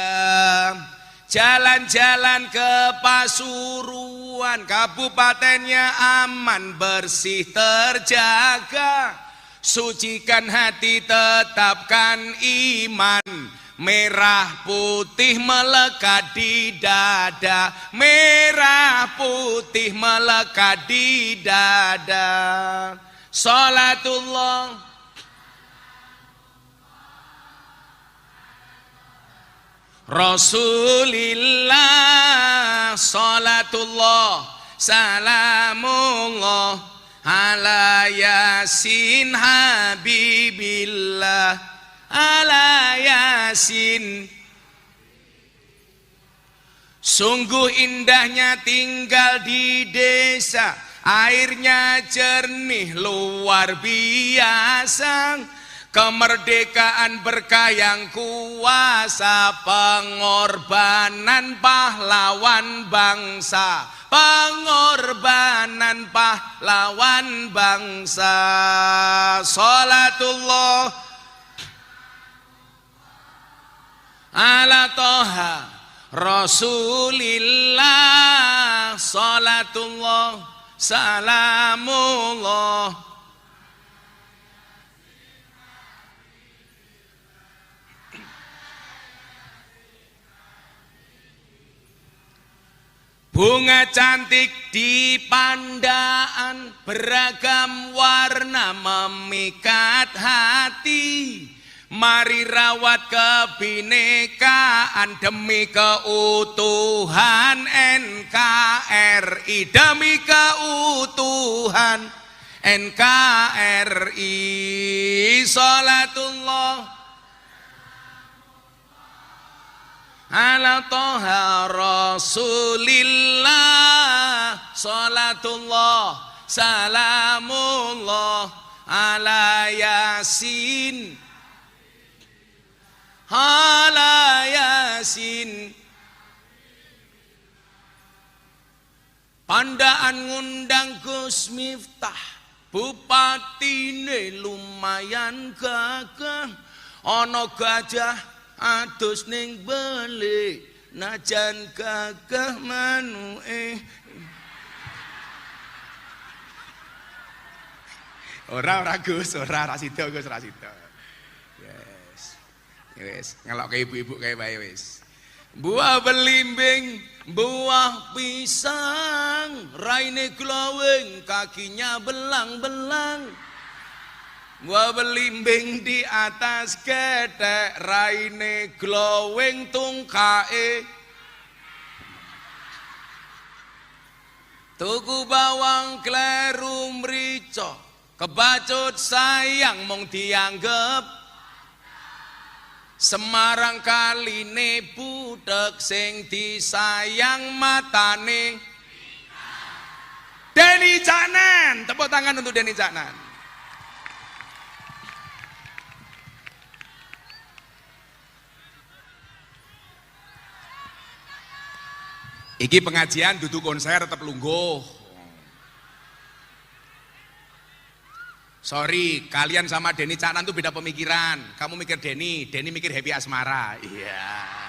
Jalan-jalan ke Pasuruan, kabupatennya aman, bersih, terjaga. Sucikan hati, tetapkan iman. Merah putih melekat di dada, merah putih melekat di dada. Sholatullah Rasulillah, sholatullah salamullah ala yasin habibillah ala yasin. Sungguh indahnya tinggal di desa, airnya jernih luar biasa. Kemerdekaan berkah yang kuasa, pengorbanan pahlawan bangsa, pengorbanan pahlawan bangsa. Sholatullah ala Toha Rasulillah, sholatullah salamullah. Bunga cantik di pandaan, beragam warna memikat hati. Mari rawat kebinekaan demi keutuhan NKRI, demi keutuhan NKRI. Sholatullah ala Toha Rasulillah, sholatullah salamullah ala yasin ala yasin. Pandaan ngundang Gus Miftah, bupatine lumayan gagah. Ono gajah adus ning beli, najan gagah manue. Ora Gus, ora sida Gus, ora sida. Yes. Wis, ngelok ke ibu-ibu kae wae wis. Buah belimbing, buah pisang, raine glowing, kakinya belang-belang. Buah belimbing di atas ketek, raine glowing tungkae. Tuku bawang kleru mrica, kebacut sayang mung dianggep. Semarang kaline butek sing disayang matane. Deni Caknan, tepuk tangan untuk Deni Caknan. Iki pengajian duduk konser tetap lungguh. Sorry, kalian sama Deni Caknan tuh beda pemikiran. Kamu mikir Deni mikir Happy Asmara. Iya.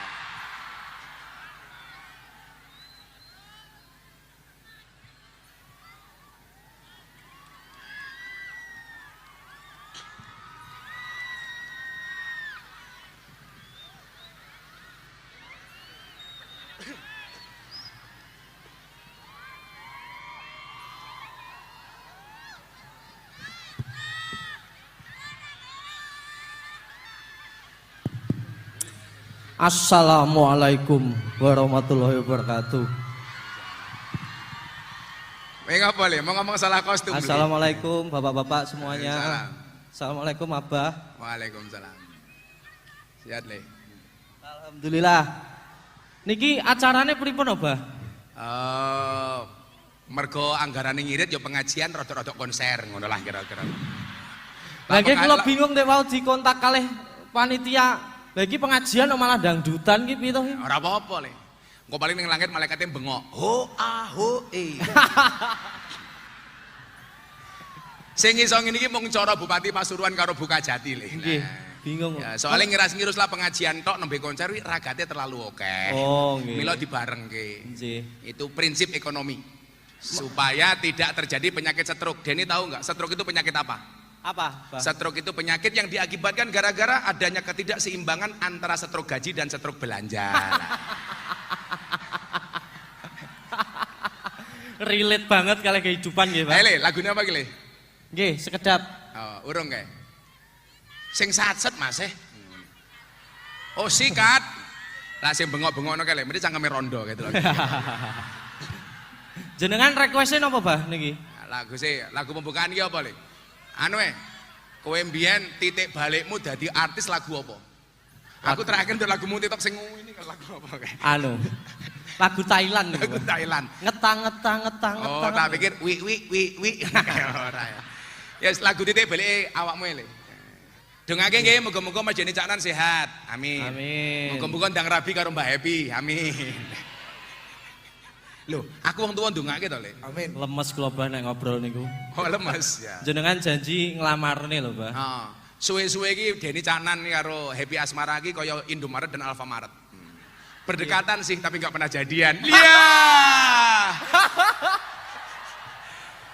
Assalamualaikum warahmatullahi wabarakatuh. Apa Le? Mau ngomong salah kostum. Assalamualaikum bapak-bapak semuanya. Assalamualaikum Abah. Waalaikumsalam. Sihat Le. Alhamdulillah. Niki acarane pripun Abah? Mergo anggarane ngirit ya pengajian rada-rada konser ngono lah kira-kira. Lagi kula bingung nek mau dikontak kalih panitia. Lagi pengajian malah dangdutan ki piye to? Ora apa-apa Le. Engko paling ning langit malaikate bengok. Ho ah ho e. Sing iso ngene iki mung cara Bupati Pasuruan karo Bukajati Le. Nggih, bingung. Ya, soalnya ngiras-ngirus lah pengajian tok nembe konser wi ragate terlalu akeh. Oh, nggih. Mila dibarengke. Nggih. Itu prinsip ekonomi. Supaya tidak terjadi penyakit stroke. Denny tahu nggak stroke itu penyakit apa? Apa? Stroke itu penyakit yang diakibatkan gara-gara adanya ketidakseimbangan antara stroke gaji dan stroke belanja. Relate banget kali kehidupan nggih, Pak. Le, lagunya apa iki, Le? Nggih, sekedap. Oh, urung kae. Sing satset Mas Oh, sikat. Lah sing bengok-bengokno kae, Le, mesti cangkeme rondo gitu loh. Jenengan request-e napa, Bah niki? Lagu pembukaan iki apa, Le? Anu kowe mbiyen titik balikmu dadi artis lagu apa? Aku terakhir ndelok lagumu TikTok sing ini lagu apa kae? Anu. Lagu Thailand Lagu Thailand. Ngetang. Oh, tak pikir wi. Ora ya. Yes, lagu titik balik awakmu Le. Dongake nggih muga-muga majene Caknan sehat. Amin. Amin. Muga-muga ndang rabi karo Mbak Happy. Amin. Loh, aku wong tuwa ndongake to, Le. Amin. Lemes kula Bah nek ngobrol niku. Oh, lemes ya. Jenengan janji nglamarne lho, Bah. Heeh. Suwe-suwe iki Denny Caknan karo Happy Asmara iki kaya Indomaret dan Alfamaret. Berdekatan sih tapi nggak pernah jadian. Iya.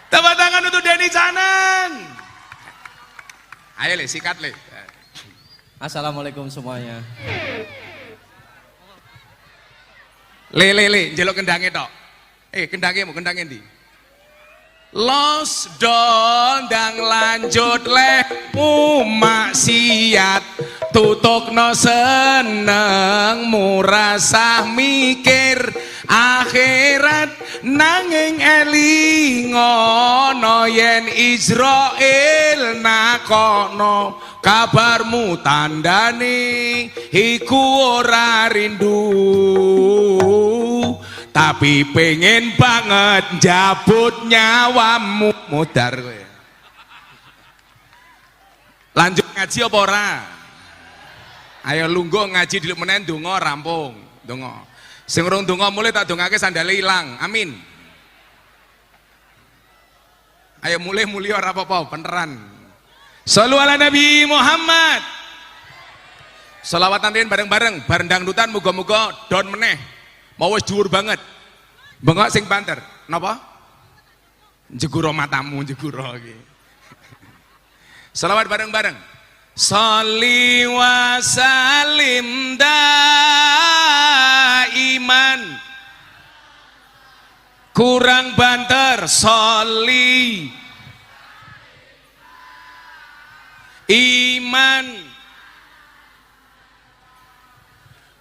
Tepuk tangan untuk Denny Caknan. Ayo Le, sikat Le. Assalamualaikum semuanya. Le, njeluk kendange tok. Kendange ndi? Los dondang lanjut lehmu maksiat tutukno senengmu rasah mikir akhirat nanging elingono yen Israel nakono kabarmu tandane iku ora rindu tapi pengen banget jabut nyawamu mudar kowe. Lanjut ngaji apa ora? Ayo lungguh ngaji dulu menen donga rampung. Donga. Sing urung donga mulai tak dongake sandale ilang. Amin. Ayo mulai ora apa-apa beneran. Shallu ala Nabi Muhammad. Selawatan riyen bareng-bareng, bareng dangdutan muga-muga don meneh. Mau wis dhuwur banget. Bengok sing banter. Napa? Jeguro matamu, jeguro iki. Selawat bareng-bareng. Sholli wa salim daiman. Kurang banter sholli iman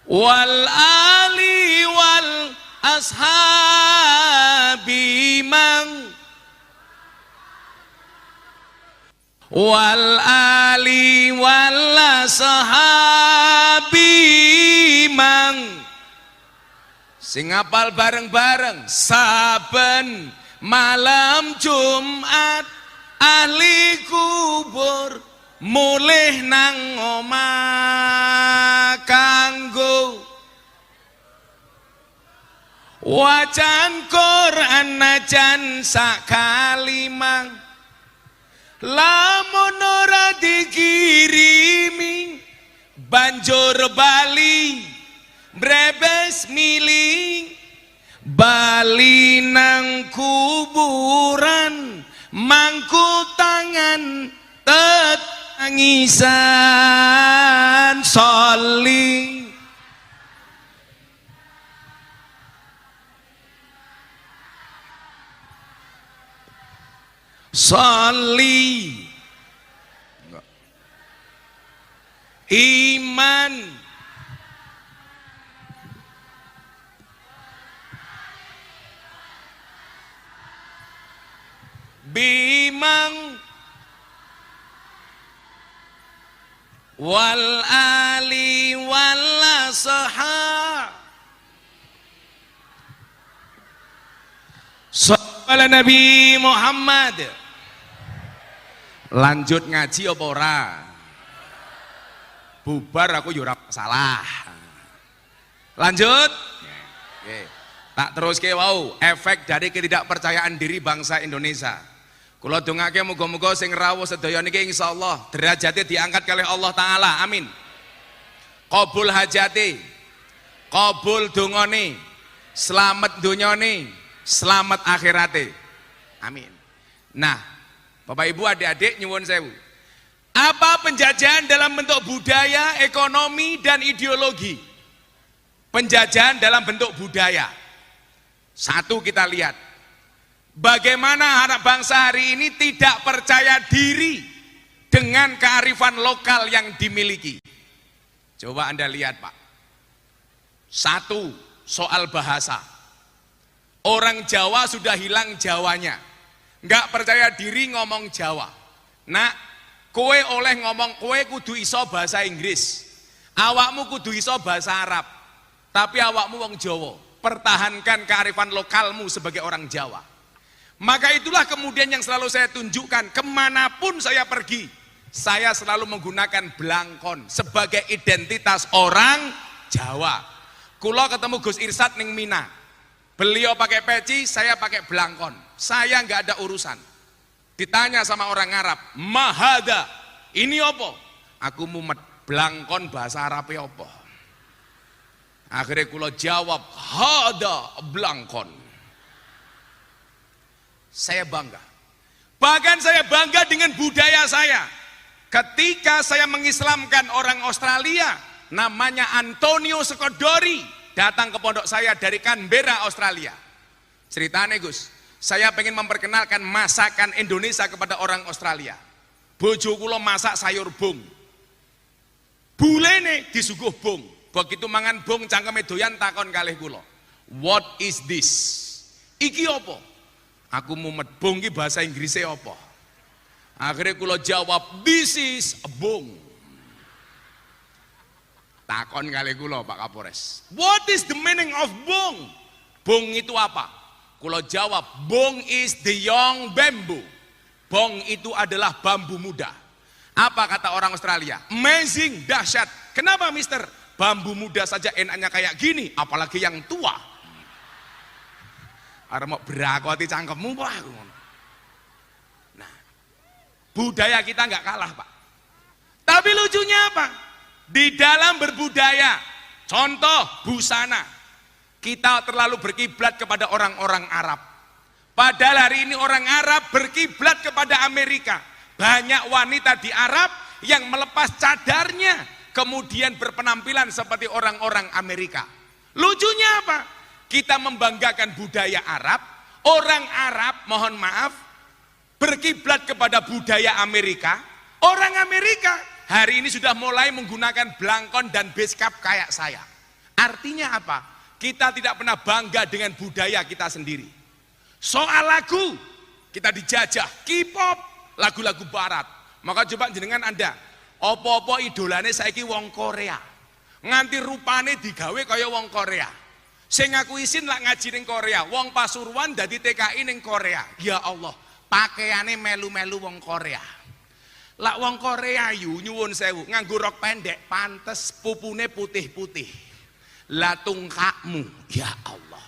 wal ali wal ashabi mang wal ali wal ashabi mang sing apal bareng-bareng saben malam Jumat ahli kubur mulih nang omah kanggo wacan Quran najan sakalimang lamun ora dikirimi banjur bali brebes mili bali nang kuburan mangku tangan tangisan sholli sholli iman Nabi wal ali wal ashab. Sallallahu Nabi Muhammad. Lanjut ngaji apa ora? Bubar aku yo ora salah. Lanjut. Oke. Tak teruske wau, efek dari ketidakpercayaan diri bangsa Indonesia. Kula dongake muga-muga sing rawuh sedaya niki insyaallah derajate diangkat oleh Allah taala. Amin. Qabul hajate, qabul dongane, selamat donyane, selamat akhirate. Amin. Nah, Bapak Ibu adik-adik nyuwun sewu. Apa penjajahan dalam bentuk budaya, ekonomi dan ideologi? Penjajahan dalam bentuk budaya. Satu kita lihat, bagaimana anak bangsa hari ini tidak percaya diri dengan kearifan lokal yang dimiliki. Coba Anda lihat Pak. Satu, soal bahasa. Orang Jawa sudah hilang Jawanya. Nggak percaya diri ngomong Jawa. Nak, kowe oleh ngomong, kowe kudu iso bahasa Inggris. Awakmu kudu iso bahasa Arab. Tapi awakmu wong Jawa. Pertahankan kearifan lokalmu sebagai orang Jawa. Maka itulah kemudian yang selalu saya tunjukkan, kemanapun saya pergi, saya selalu menggunakan blangkon sebagai identitas orang Jawa. Kulo ketemu Gus Irsad ning Mina, beliau pakai peci, saya pakai blangkon. Saya nggak ada urusan. Ditanya sama orang Arab, mahada, ini apa? Aku mumet, blangkon bahasa Arabnya apa? Akhirnya kulo jawab, hada blangkon. Saya bangga. Bahkan saya bangga dengan budaya saya. Ketika saya mengislamkan orang Australia, namanya Antonio Skodori, datang ke pondok saya dari Canberra, Australia. Ceritanya Gus, saya pengen memperkenalkan masakan Indonesia kepada orang Australia. Bojo kulo masak sayur bung. Bulene disuguh bung. Begitu mangan bung cangkeme doyan takon kalih kula. What is this? Iki apa? Aku mumet, bung iki bahasa Inggrisnya apa? Akhirnya kula jawab, this is a bung. Takon kalih kula Pak Kapolres. What is the meaning of bung? Bung itu apa? Kula jawab, bung is the young bamboo. Bung itu adalah bambu muda. Apa kata orang Australia? Amazing, dahsyat. Kenapa mister? Bambu muda saja enaknya kayak gini, apalagi yang tua. Arep mau berakoti cangkemmu Pak. Nah, budaya kita nggak kalah Pak. Tapi lucunya apa? Di dalam berbudaya, contoh busana, kita terlalu berkiblat kepada orang-orang Arab. Padahal hari ini orang Arab berkiblat kepada Amerika. Banyak wanita di Arab yang melepas cadarnya, kemudian berpenampilan seperti orang-orang Amerika. Lucunya apa? Kita membanggakan budaya Arab, orang Arab, mohon maaf, berkiblat kepada budaya Amerika. Orang Amerika hari ini sudah mulai menggunakan blangkon dan base cap kayak saya. Artinya apa? Kita tidak pernah bangga dengan budaya kita sendiri. Soal lagu, kita dijajah, K-pop, lagu-lagu barat. Maka coba jenengan Anda, apa-apa idolane saiki wong Korea. Nganti rupane digawe kaya wong Korea. Sing aku isin lak ngaji ning Korea, wong Pasuruan dadi TKI ning Korea. Ya Allah, pakaiane melu-melu wong Korea. Lak wong Korea yu nyuwun sewu, nganggo rok pendek, pantes pupune putih-putih. Lah tungkakmu, ya Allah.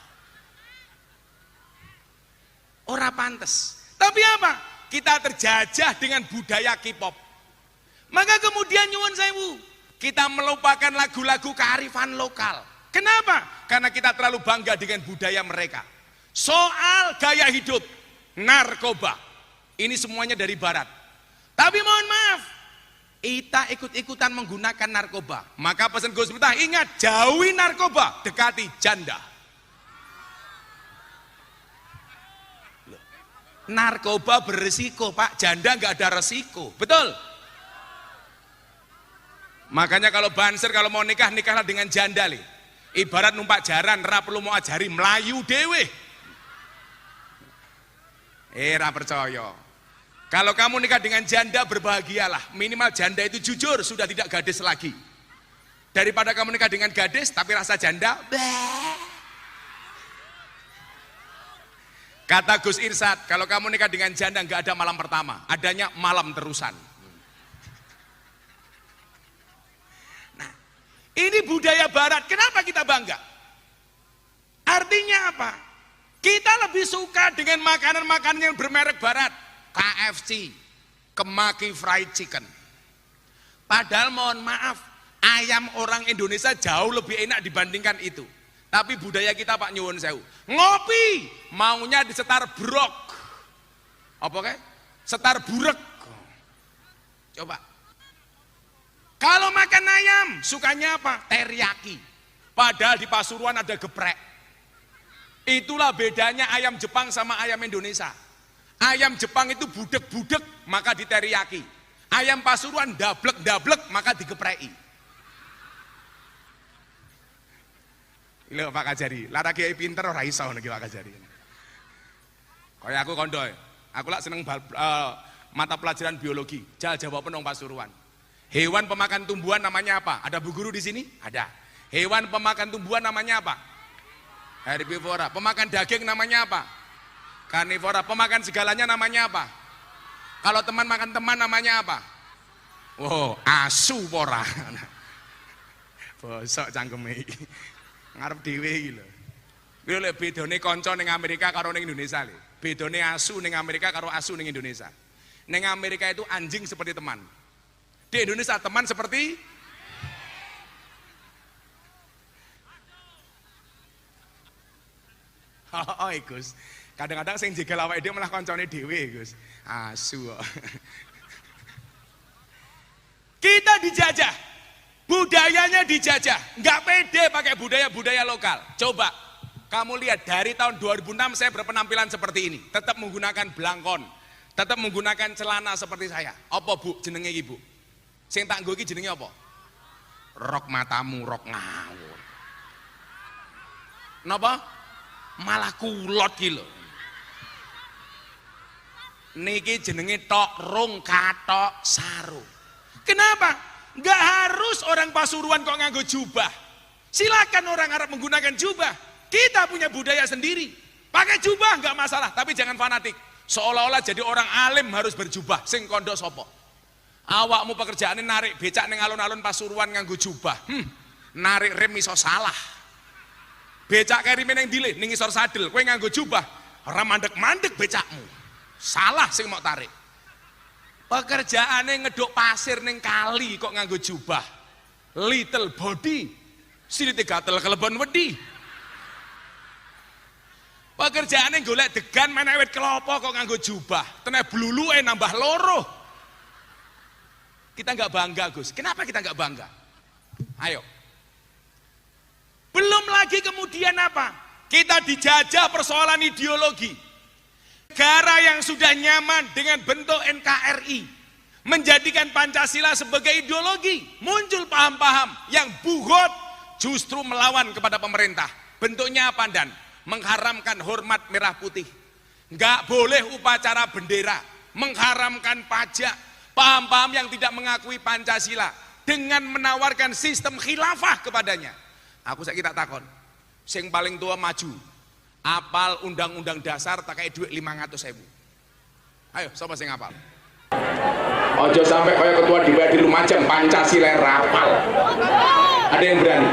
Ora pantes. Tapi apa? Kita terjajah dengan budaya K-pop. Maka kemudian nyuwun sewu, kita melupakan lagu-lagu kearifan lokal. Kenapa? Karena kita terlalu bangga dengan budaya mereka. Soal gaya hidup, narkoba, ini semuanya dari barat. Tapi mohon maaf, kita ikut-ikutan menggunakan narkoba. Maka pesan Gus Miftah, ingat, jauhi narkoba, dekati janda. Narkoba beresiko Pak, janda nggak ada resiko, betul? Makanya kalau banser, kalau mau nikah, nikahlah dengan janda li. Ibarat numpak jaran, ra perlu mau ajari melayu dewe. Ra percaya. Kalau kamu nikah dengan janda, berbahagialah. Minimal janda itu jujur, sudah tidak gadis lagi. Daripada kamu nikah dengan gadis tapi rasa janda, kata Gus Irsad, kalau kamu nikah dengan janda nggak ada malam pertama, adanya malam terusan. Nah, ini budaya barat, kenapa kita bangga? Artinya apa? Kita lebih suka dengan makanan-makanan yang bermerek barat, KFC, Kentucky Fried Chicken. Padahal mohon maaf, ayam orang Indonesia jauh lebih enak dibandingkan itu. Tapi budaya kita Pak nyuwun sewu, ngopi maunya disetar brok. Apa kayak? Setar burek. Coba. Kalau makan ayam, sukanya apa? Teriyaki. Padahal di Pasuruan ada geprek. Itulah bedanya ayam Jepang sama ayam Indonesia. Ayam Jepang itu budek-budek, maka diteriyaki. Ayam Pasuruan dablek-dablek, maka digepreki. Lho Pak Kajari, lara kiai pinter ora iso niki Pak Kajari. Kaya aku kondo, aku lak seneng mata pelajaran biologi. Jawab nang Pasuruan. Hewan pemakan tumbuhan namanya apa? Ada Bu Guru di sini? Ada. Hewan pemakan tumbuhan namanya apa? Herbivora. Pemakan daging namanya apa? Karnivora. Pemakan segalanya namanya apa? Kalau teman makan teman namanya apa? Wow, asu pora. Bosok cangkeme iki. Ngarep dhewe iki lho. Kuwi lho bedane kanca ning Amerika karo ning Indonesia lho. Bedane asu ning Amerika karo asu ning Indonesia. Ning Amerika itu anjing seperti teman. Di Indonesia teman seperti oh, Gus. Kadang-kadang sing jegal awake dhewe malah kancane dhewe, Gus. Asu kok. Kita dijajah. Budayanya dijajah, nggak pede pakai budaya-budaya lokal. Coba, kamu lihat dari tahun 2006 saya berpenampilan seperti ini, tetap menggunakan blangkon, tetap menggunakan celana seperti saya. Apa Bu jenenge ibu? Sing tak nggo iki jenenge apa? Rok matamu, rok ngawur. Napa? Malah kulot ki lho. Niki jenenge tok rung katok sarung. Kenapa? Nggak harus orang Pasuruan kok nganggo jubah. Silakan orang Arab menggunakan jubah. Kita punya budaya sendiri. Pakai jubah nggak masalah, tapi jangan fanatik. Seolah-olah jadi orang alim harus berjubah. Sing kondo sopo. Awakmu pekerjaannya narik becak ning alun-alun Pasuruan nganggo jubah. Narik rem iso salah. Becak kerime ning dilih ning isor sadel, kowe nganggo jubah, ora mandek-mandek becakmu. Salah sing mau tarik. Pekerjaannya ngeduk pasir ning kali kok nganggo jubah. Little body, silite gatel kelebon wedi. Pekerjaannya golek degan main awet kelopo kok nganggo jubah. Tenan bluluke nambah loro. Kita nggak bangga, Gus. Kenapa kita nggak bangga? Ayo. Belum lagi kemudian apa? Kita dijajah persoalan ideologi. Negara yang sudah nyaman dengan bentuk NKRI menjadikan Pancasila sebagai ideologi, muncul paham-paham yang buhot justru melawan kepada pemerintah. Bentuknya apa Dan? Mengharamkan hormat merah putih, nggak boleh upacara bendera, mengharamkan pajak, paham-paham yang tidak mengakui Pancasila dengan menawarkan sistem khilafah kepadanya. Aku sakit tak takon, sing paling tua maju apal undang-undang dasar tak kayak duit 500.000. Ayo, siapa sing apal? Ojo sampai kayak ketua DPRD Lumajang Pancasila rapal. Ada yang berani?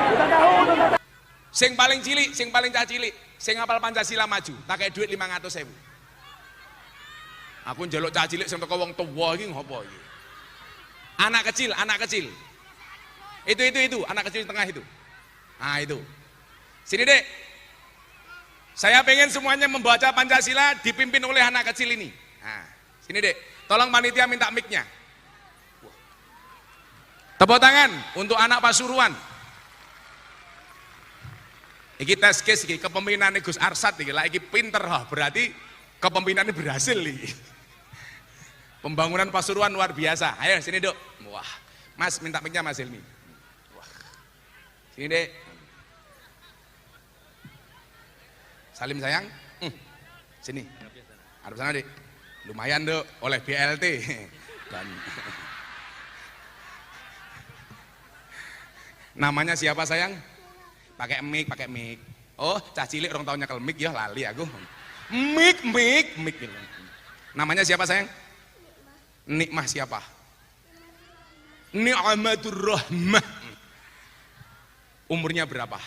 Sing paling cilik, sing paling cilik, sing apal Pancasila maju, tak kayak duit 500.000. Aku njaluk cah cilik sing teko wong tuwa iki ngopo iki? Anak kecil, anak kecil. Itu anak kecil di tengah itu. Nah itu. Sini Dek. Saya pengen semuanya membaca Pancasila dipimpin oleh anak kecil ini. Nah, sini Dek. Tolong panitia minta mic-nya. Tepuk tangan untuk anak Pasuruan. Iki tes case iki kepemimpinan Gus Arsad iki lagi pinter berarti kepemimpinannya berhasil iki. Pembangunan Pasuruan luar biasa. Ayo sini Dok. Wah, Mas minta mic-nya Mas Hilmi. Wah. Sini Dek. Salim sayang. Sini. Arep sana, Dik. Lumayan, Dok, oleh BLT. Dan namanya siapa sayang? Pakai mic. Oh, cah cilik orang tahun nyekel mic ya lali aku. Mic. Namanya siapa sayang? Nikmah siapa? Ni'matur Rahmah. Umurnya berapa?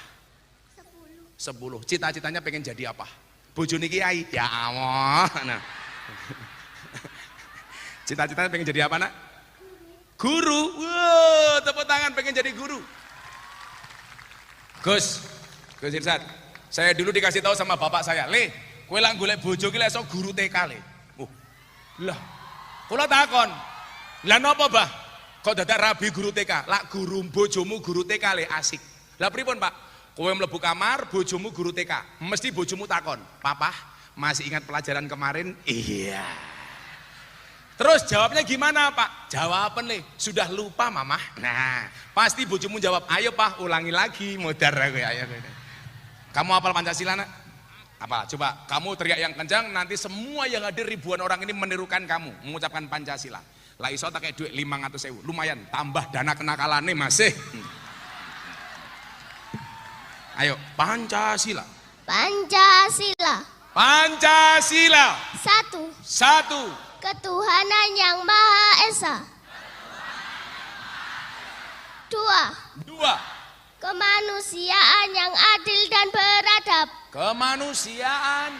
10. Cita-citanya pengen jadi apa? Bojone kiai. Ya Allah. Nah. Cita-citanya pengen jadi apa, Nak? Guru. Wow, tepuk tangan pengen jadi guru. Gus Irsad, saya dulu dikasih tahu sama bapak saya, "Le, kowe lak golek bojo ki lek iso guru TK le." Lah, kula takon, "Lah napa, Bah? Kok dadak rabi guru TK? Lak guru bojomu guru TK le asik." Lah pripun, Pak? Kowe mlebu kamar, bojomu guru TK. Mesti bojomu takon, "Papa, masih ingat pelajaran kemarin?" Iya. Terus jawabnya gimana, Pak? Jawaban le, "Sudah lupa, Mama." Nah, pasti bojomu jawab, "Ayo, Pak, ulangi lagi." Modar aku ya. Kamu hafal Pancasila, Nak? Apa? Coba kamu teriak yang kencang, nanti semua yang hadir ribuan orang ini menirukan kamu mengucapkan Pancasila. Lah iso tak kayak duit 500.000. Lumayan, tambah dana kenakalane masih. Ayo, Pancasila. Pancasila. Pancasila. Satu. Ketuhanan yang Maha Esa. 2. Kemanusiaan yang adil dan beradab. Kemanusiaan.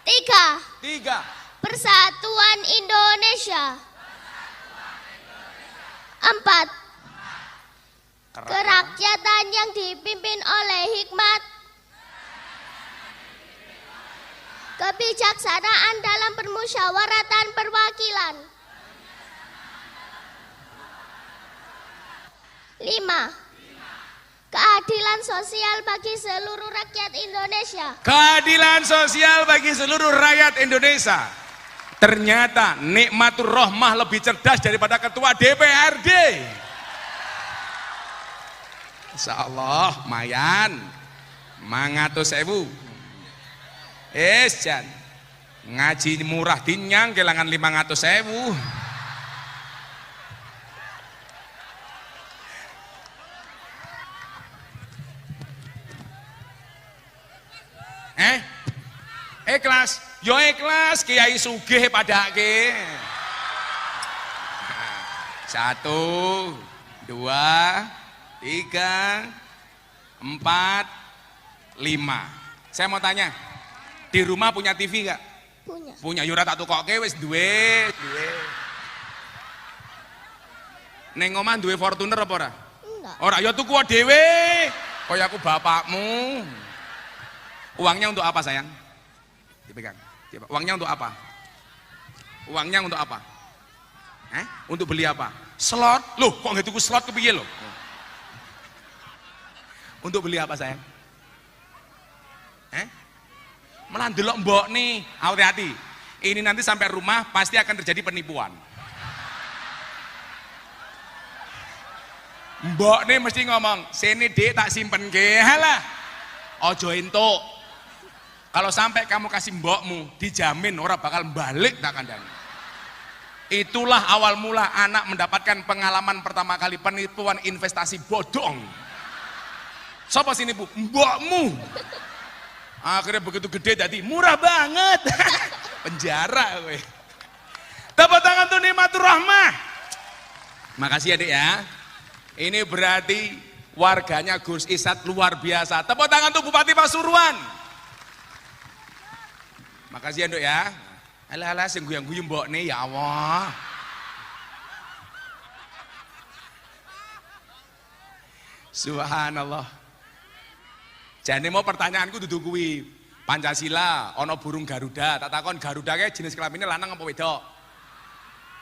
3. Persatuan Indonesia. 4. Kerakyatan yang dipimpin oleh hikmat, kebijaksanaan dalam permusyawaratan perwakilan. 5. Keadilan sosial bagi seluruh rakyat Indonesia. Keadilan sosial bagi seluruh rakyat Indonesia. Ternyata Nikmatur Rahmah lebih cerdas daripada ketua DPRD. Insya Allah, mayan. 500.000. Jan. Ngaji murah dinyang kelangan 500.000. Ikhlas, yo ikhlas, Kiai sugih padake. 1, 2, 3, 4, 5. Saya mau tanya, di rumah punya TV enggak? Punya. Yo ora tak tukokke wis duwe. Ning omah duwe Fortuner apa ora? Enggak. Ora, ya tuku dhewe. Kaya aku bapakmu. Uangnya untuk apa, sayang? Dipegang. Uangnya untuk apa? Uangnya untuk apa? Untuk beli apa? Slot. Loh, kok nggak tuku slot kepiye loh? Untuk beli apa, sayang? Malah ndelok mbok nih, hati-hati. Ini nanti sampai rumah pasti akan terjadi penipuan. Mbok nih mesti ngomong, "Sini Dik, tak simpen ke." Halah. Ojo entuk. Kalau sampai kamu kasih mbokmu, dijamin orang bakal balik tak kandang. Itulah awal mula anak mendapatkan pengalaman pertama kali penipuan investasi bodong. Siapa sini Bu? Mbokmu. Akhirnya begitu gede jadi murah banget. Penjara gue. Tepuk tangan tuh Nikmatur Rahmah. Makasih ya Dik ya. Ini berarti warganya Gus Irsad luar biasa. Tepuk tangan tuh Bupati Pasuruan. Makasih ya Nduk ya. Alah sing guyang-guyu mbok nih ya Allah. Subhanallah. Jane mau pertanyaanku dudu kuwi. Pancasila ana burung Garuda, tak takon Garuda kae jenis kelaminnya lanang apa wedok?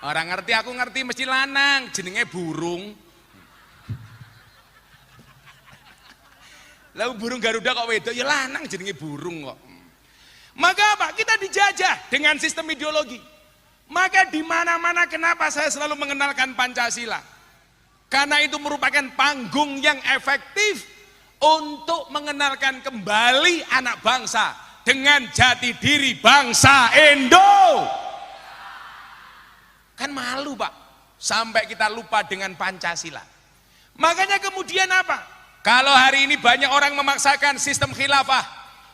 Ora ngerti, aku ngerti mesti lanang, jenenge burung. Lah burung Garuda kok wedok ya lanang jenenge burung kok. Maka apa? Kita dijajah dengan sistem ideologi. Maka di mana-mana kenapa saya selalu mengenalkan Pancasila? Karena itu merupakan panggung yang efektif untuk mengenalkan kembali anak bangsa dengan jati diri bangsa Indo. Kan malu Pak, sampai kita lupa dengan Pancasila. Makanya kemudian apa? Kalau hari ini banyak orang memaksakan sistem khilafah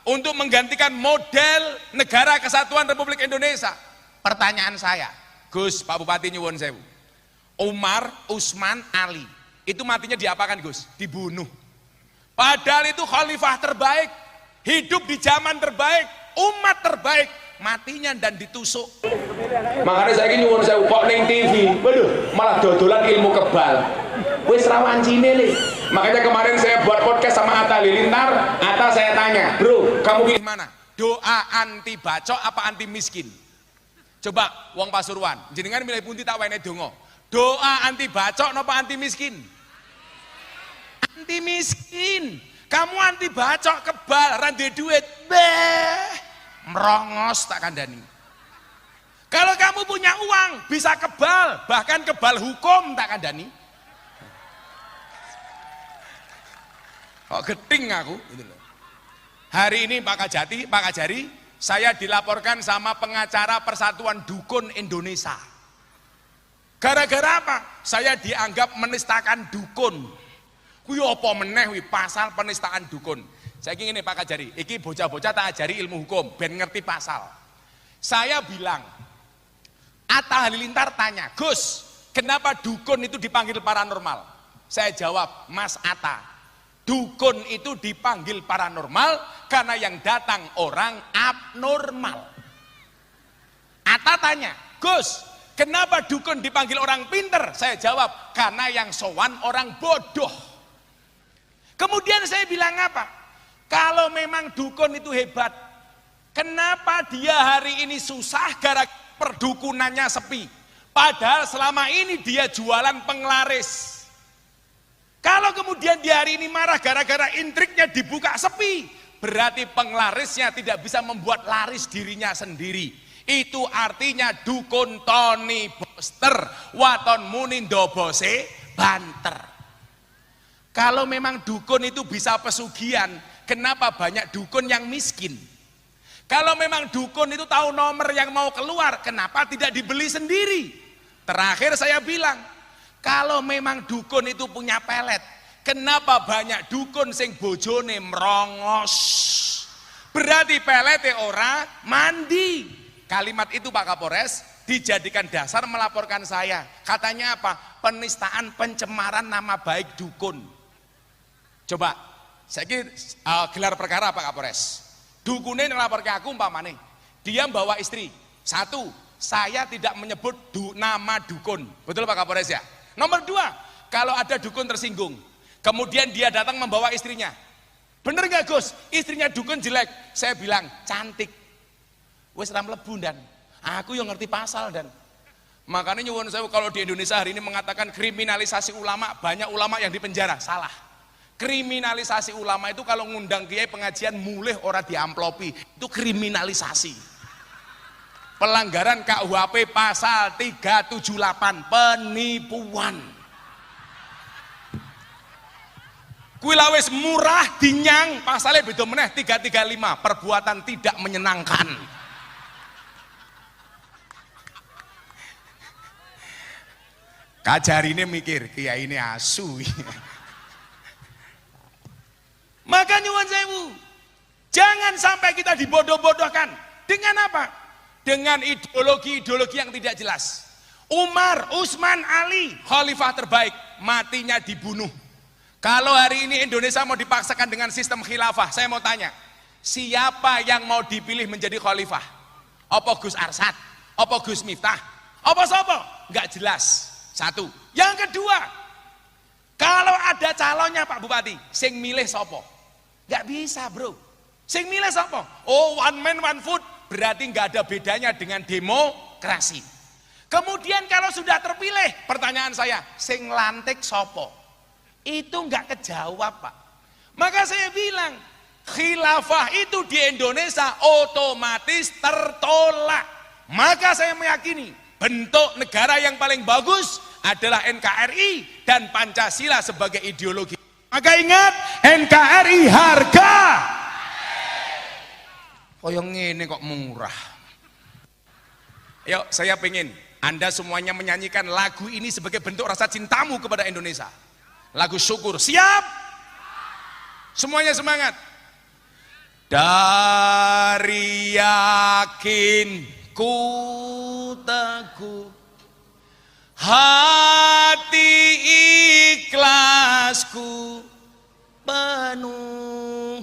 untuk menggantikan model negara kesatuan Republik Indonesia. Pertanyaan saya, Gus, Pak Bupati nyuwun sewu. Umar, Utsman, Ali, itu matinya diapakan Gus? Dibunuh. Padahal itu khalifah terbaik, hidup di zaman terbaik, umat terbaik, matinya dan ditusuk. Makanya saya ini nyuwun sewu kok ning TV, waduh, malah dodolan ilmu kebal. Wis rawan cine nih. Makanya kemarin saya buat podcast sama Atta Halilintar, Atta saya tanya, bro, kamu pilih Mana? Doa anti bacok apa anti miskin? Coba wong Pasuruan, jenengan milih pundi tak wene donga. Doa anti bacok napa anti miskin? Anti miskin. Kamu anti bacok kebal, ra duwe duit, beh, merongos tak kandani. Kalau kamu punya uang, bisa kebal, bahkan kebal hukum tak kandani. Kok geting aku gitu loh. Hari ini Pak Kajari, saya dilaporkan sama pengacara Persatuan Dukun Indonesia. Gara-gara apa? Saya dianggap menistakan dukun. Kuwi apa meneh wi pasal penistaan dukun. Saya ingin Pak Kajari, iki bocah-bocah tak ajari ilmu hukum ben ngerti pasal. Saya bilang, Atta Halilintar tanya, Gus, kenapa dukun itu dipanggil paranormal? Saya jawab, Mas Atta, dukun itu dipanggil paranormal karena yang datang orang abnormal. Atta tanya, Gus, kenapa dukun dipanggil orang pinter? Saya jawab, karena yang sowan orang bodoh. Kemudian saya bilang apa? Kalau memang dukun itu hebat, kenapa dia hari ini susah gara perdukunannya sepi? Padahal selama ini dia jualan penglaris. Kalau kemudian dia hari ini marah gara-gara intriknya dibuka sepi, berarti penglarisnya tidak bisa membuat laris dirinya sendiri. Itu artinya dukun Tony Boster, waton munindo bose banter. Kalau memang dukun itu bisa pesugihan, kenapa banyak dukun yang miskin? Kalau memang dukun itu tahu nomor yang mau keluar, kenapa tidak dibeli sendiri? Terakhir saya bilang, kalau memang dukun itu punya pelet, kenapa banyak dukun sing bojone merongos? Berarti pelete ora mandi. Kalimat itu Pak Kapolres dijadikan dasar melaporkan saya. Katanya apa? Penistaan, pencemaran nama baik dukun. Coba, saya gelar perkara Pak Kapolres. Dukunnya ngelapor ke aku umpamane, dia bawa istri. Satu, saya tidak menyebut nama dukun. Betul Pak Kapolres ya? Nomor dua, kalau ada dukun tersinggung, kemudian dia datang membawa istrinya. Bener gak Gus? Istrinya dukun jelek. Saya bilang, cantik. Wes ram lebu dan aku yang ngerti pasal dan. Makanya nyuwun saya kalau di Indonesia hari ini mengatakan kriminalisasi ulama, banyak ulama yang dipenjara. Salah. Kriminalisasi ulama itu kalau ngundang kiai pengajian mulih ora diamplopi, itu kriminalisasi. Pelanggaran KUHP pasal 378 penipuan. Kuwi lawes murah dinyang pasalnya beda meneh 335 perbuatan tidak menyenangkan. Kajarine mikir kiai ini asu. Maka nyuwun sewu, jangan sampai kita dibodoh-bodohkan. Dengan apa? Dengan ideologi-ideologi yang tidak jelas. Umar, Utsman, Ali, khalifah terbaik, matinya dibunuh. Kalau hari ini Indonesia mau dipaksakan dengan sistem khilafah, saya mau tanya, siapa yang mau dipilih menjadi khalifah? Apa Gus Arsad? Apa Gus Miftah? Apa sopo? Enggak jelas. Satu. Yang kedua, kalau ada calonnya Pak Bupati, sing milih sopo? Gak bisa bro. Sing milih sapa? Oh, one man one vote, berarti gak ada bedanya dengan demokrasi. Kemudian kalau sudah terpilih, pertanyaan saya, sing lantik sapa? Itu gak kejawab Pak. Maka saya bilang, khilafah itu di Indonesia otomatis tertolak. Maka saya meyakini bentuk negara yang paling bagus adalah NKRI dan Pancasila sebagai ideologi. Maka ingat, NKRI harga. Kaya ngene kok murah. Yuk, saya pengen Anda semuanya menyanyikan lagu ini sebagai bentuk rasa cintamu kepada Indonesia. Lagu syukur. Siap? Semuanya semangat. Dari yakin ku teguh, hati ikhlasku penuh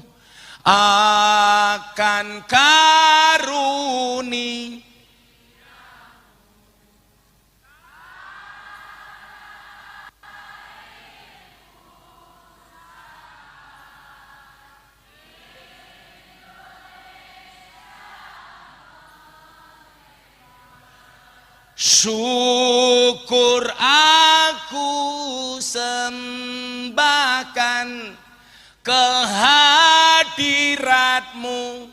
akan karuni syukur aku sembahkan kehadiratmu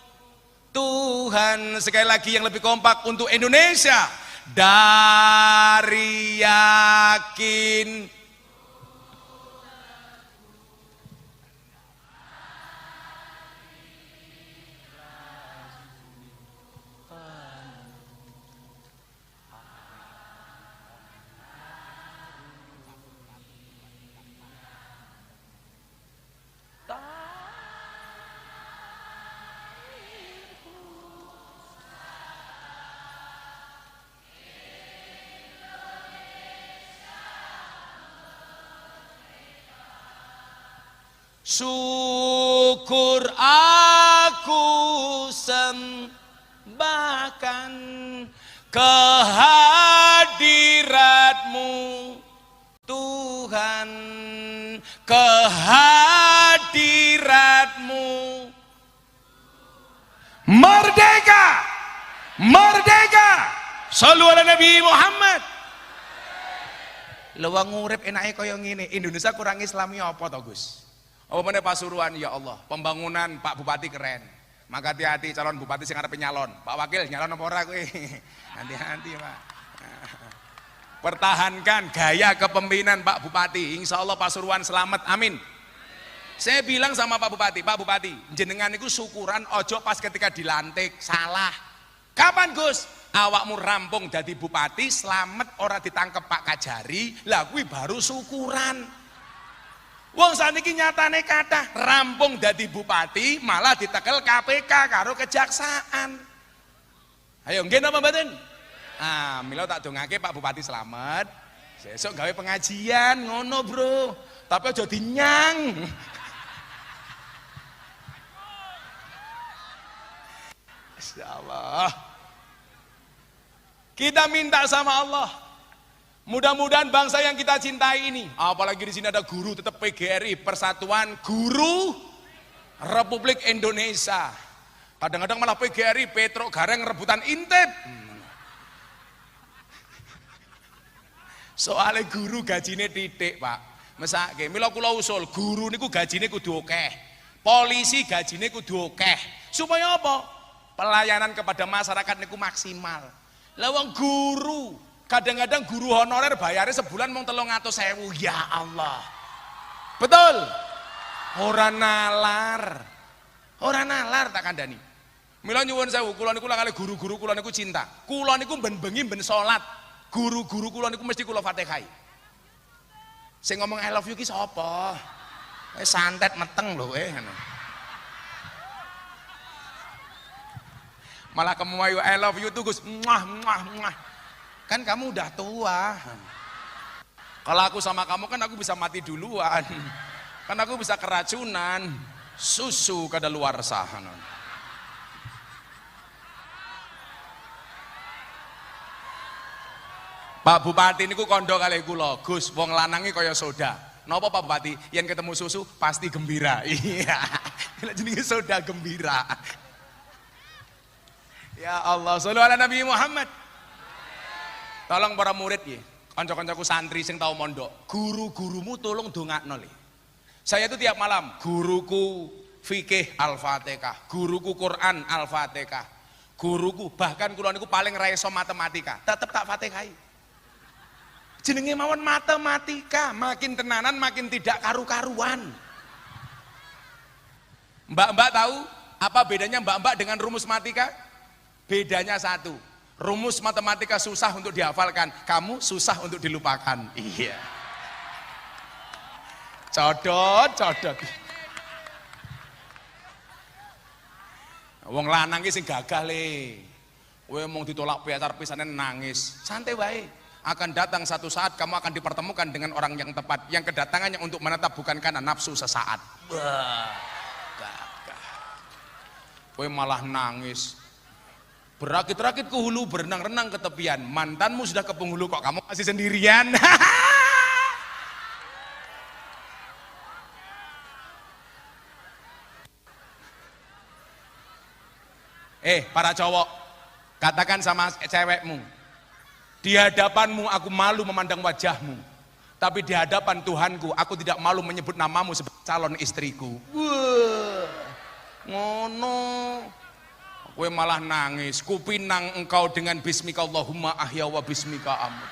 Tuhan. Sekali lagi yang lebih kompak untuk Indonesia. Dari yakin syukur aku sembahkan kehadiratmu Tuhan, kehadiratmu. Merdeka, merdeka. Shallu ala Nabi Muhammad. Lewang ngurip enake kaya ngene. Indonesia kurang Islami apa to, Gus? Apa meneh Pasuruan, ya Allah, pembangunan Pak Bupati keren. Maka hati-hati calon bupati sing arep nyalon. Pak Wakil nyalon apa ora kowe? Hati-hati, Pak. Pertahankan gaya kepemimpinan Pak Bupati. Insya Allah Pasuruan selamat, amin. Saya bilang sama Pak Bupati, jenengan itu syukuran ojo pas ketika dilantik, salah. Kapan Gus? Awakmu rampung jadi bupati, selamat ora ditangkep Pak Kajari, lah kuwi baru syukuran. Wong saniki nyatane kathah rampung dadi bupati malah ditekel KPK karo kejaksaan. Ayo nggih napa mboten? Ah, mila tak dongake Pak Bupati selamat. Sesuk gawe pengajian ngono, Bro. Tapi aja dinyang. Insyaallah. Kita minta sama Allah. Mudah-mudahan bangsa yang kita cintai ini, apalagi di sini ada guru tetap PGRI, Persatuan Guru Republik Indonesia. Kadang-kadang malah PGRI, Petro Gareng rebutan intip. Soalnya guru gajine titik, Pak. Mesake, mila kula usul, guru niku gajine kudu akeh. Polisi gajine kudu akeh. Supaya apa? Pelayanan kepada masyarakat niku maksimal. Lah wong guru kadang-kadang guru honorer bayarnya sebulan mau 300.000, ya Allah. Betul? Ora nalar tak kandhani. Mila nyuwun sewu, kula niku kali guru-guru kula niku cinta. Kula niku ben bengi ben salat. Guru-guru kula niku mesti kula Fatihai. Sing ngomong I love you ki sapa? Santet meteng lho ngono. Malah kamu ayo I love you tuh Gus. Muah. Kan kamu udah tua. Kalau aku sama kamu kan aku bisa mati duluan. Kan aku bisa keracunan. Susu kadaluarsa. Pak Bupati niku kondo kali kula, Gus, wong lanange kaya soda. Napa Pak Bupati? Yen ketemu susu pasti gembira. Iya. Jenenge soda gembira. Ya Allah, sholli ala Nabi Muhammad. Tolong para murid ya, kanca-kancaku santri sing tau mondok, guru-gurumu tolong dongakno le. Saya itu tiap malam, guruku fikih Al-Fatihah, guruku Quran Al-Fatihah, guruku bahkan kula niku paling ra iso matematika, tetep tak Fatihai. Jenenge mawon matematika, makin tenanan makin tidak karu-karuan. Mbak-mbak tahu Apa bedanya mbak-mbak dengan rumus matematika? Bedanya satu, rumus matematika susah untuk dihafalkan, kamu susah untuk dilupakan. Iya. Codot. Wong lanang ki sing gagah le. Kowe mung ditolak pacar pisane nangis. Santai wae. Akan datang satu saat kamu akan dipertemukan dengan orang yang tepat, yang kedatangannya untuk menetap bukan karena nafsu sesaat. Wah. Gagah. Kowe malah nangis. Berakit-rakit ke hulu, berenang-renang ke tepian. Mantanmu sudah ke penghulu, kok kamu masih sendirian? Para cowok, katakan sama cewekmu, di hadapanmu aku malu memandang wajahmu, tapi di hadapan Tuhanku aku tidak malu menyebut namamu sebagai calon istriku. Wah, ngono. Kowe malah nangis, kupinang engkau dengan bismika Allahumma ahya wa bismika amut.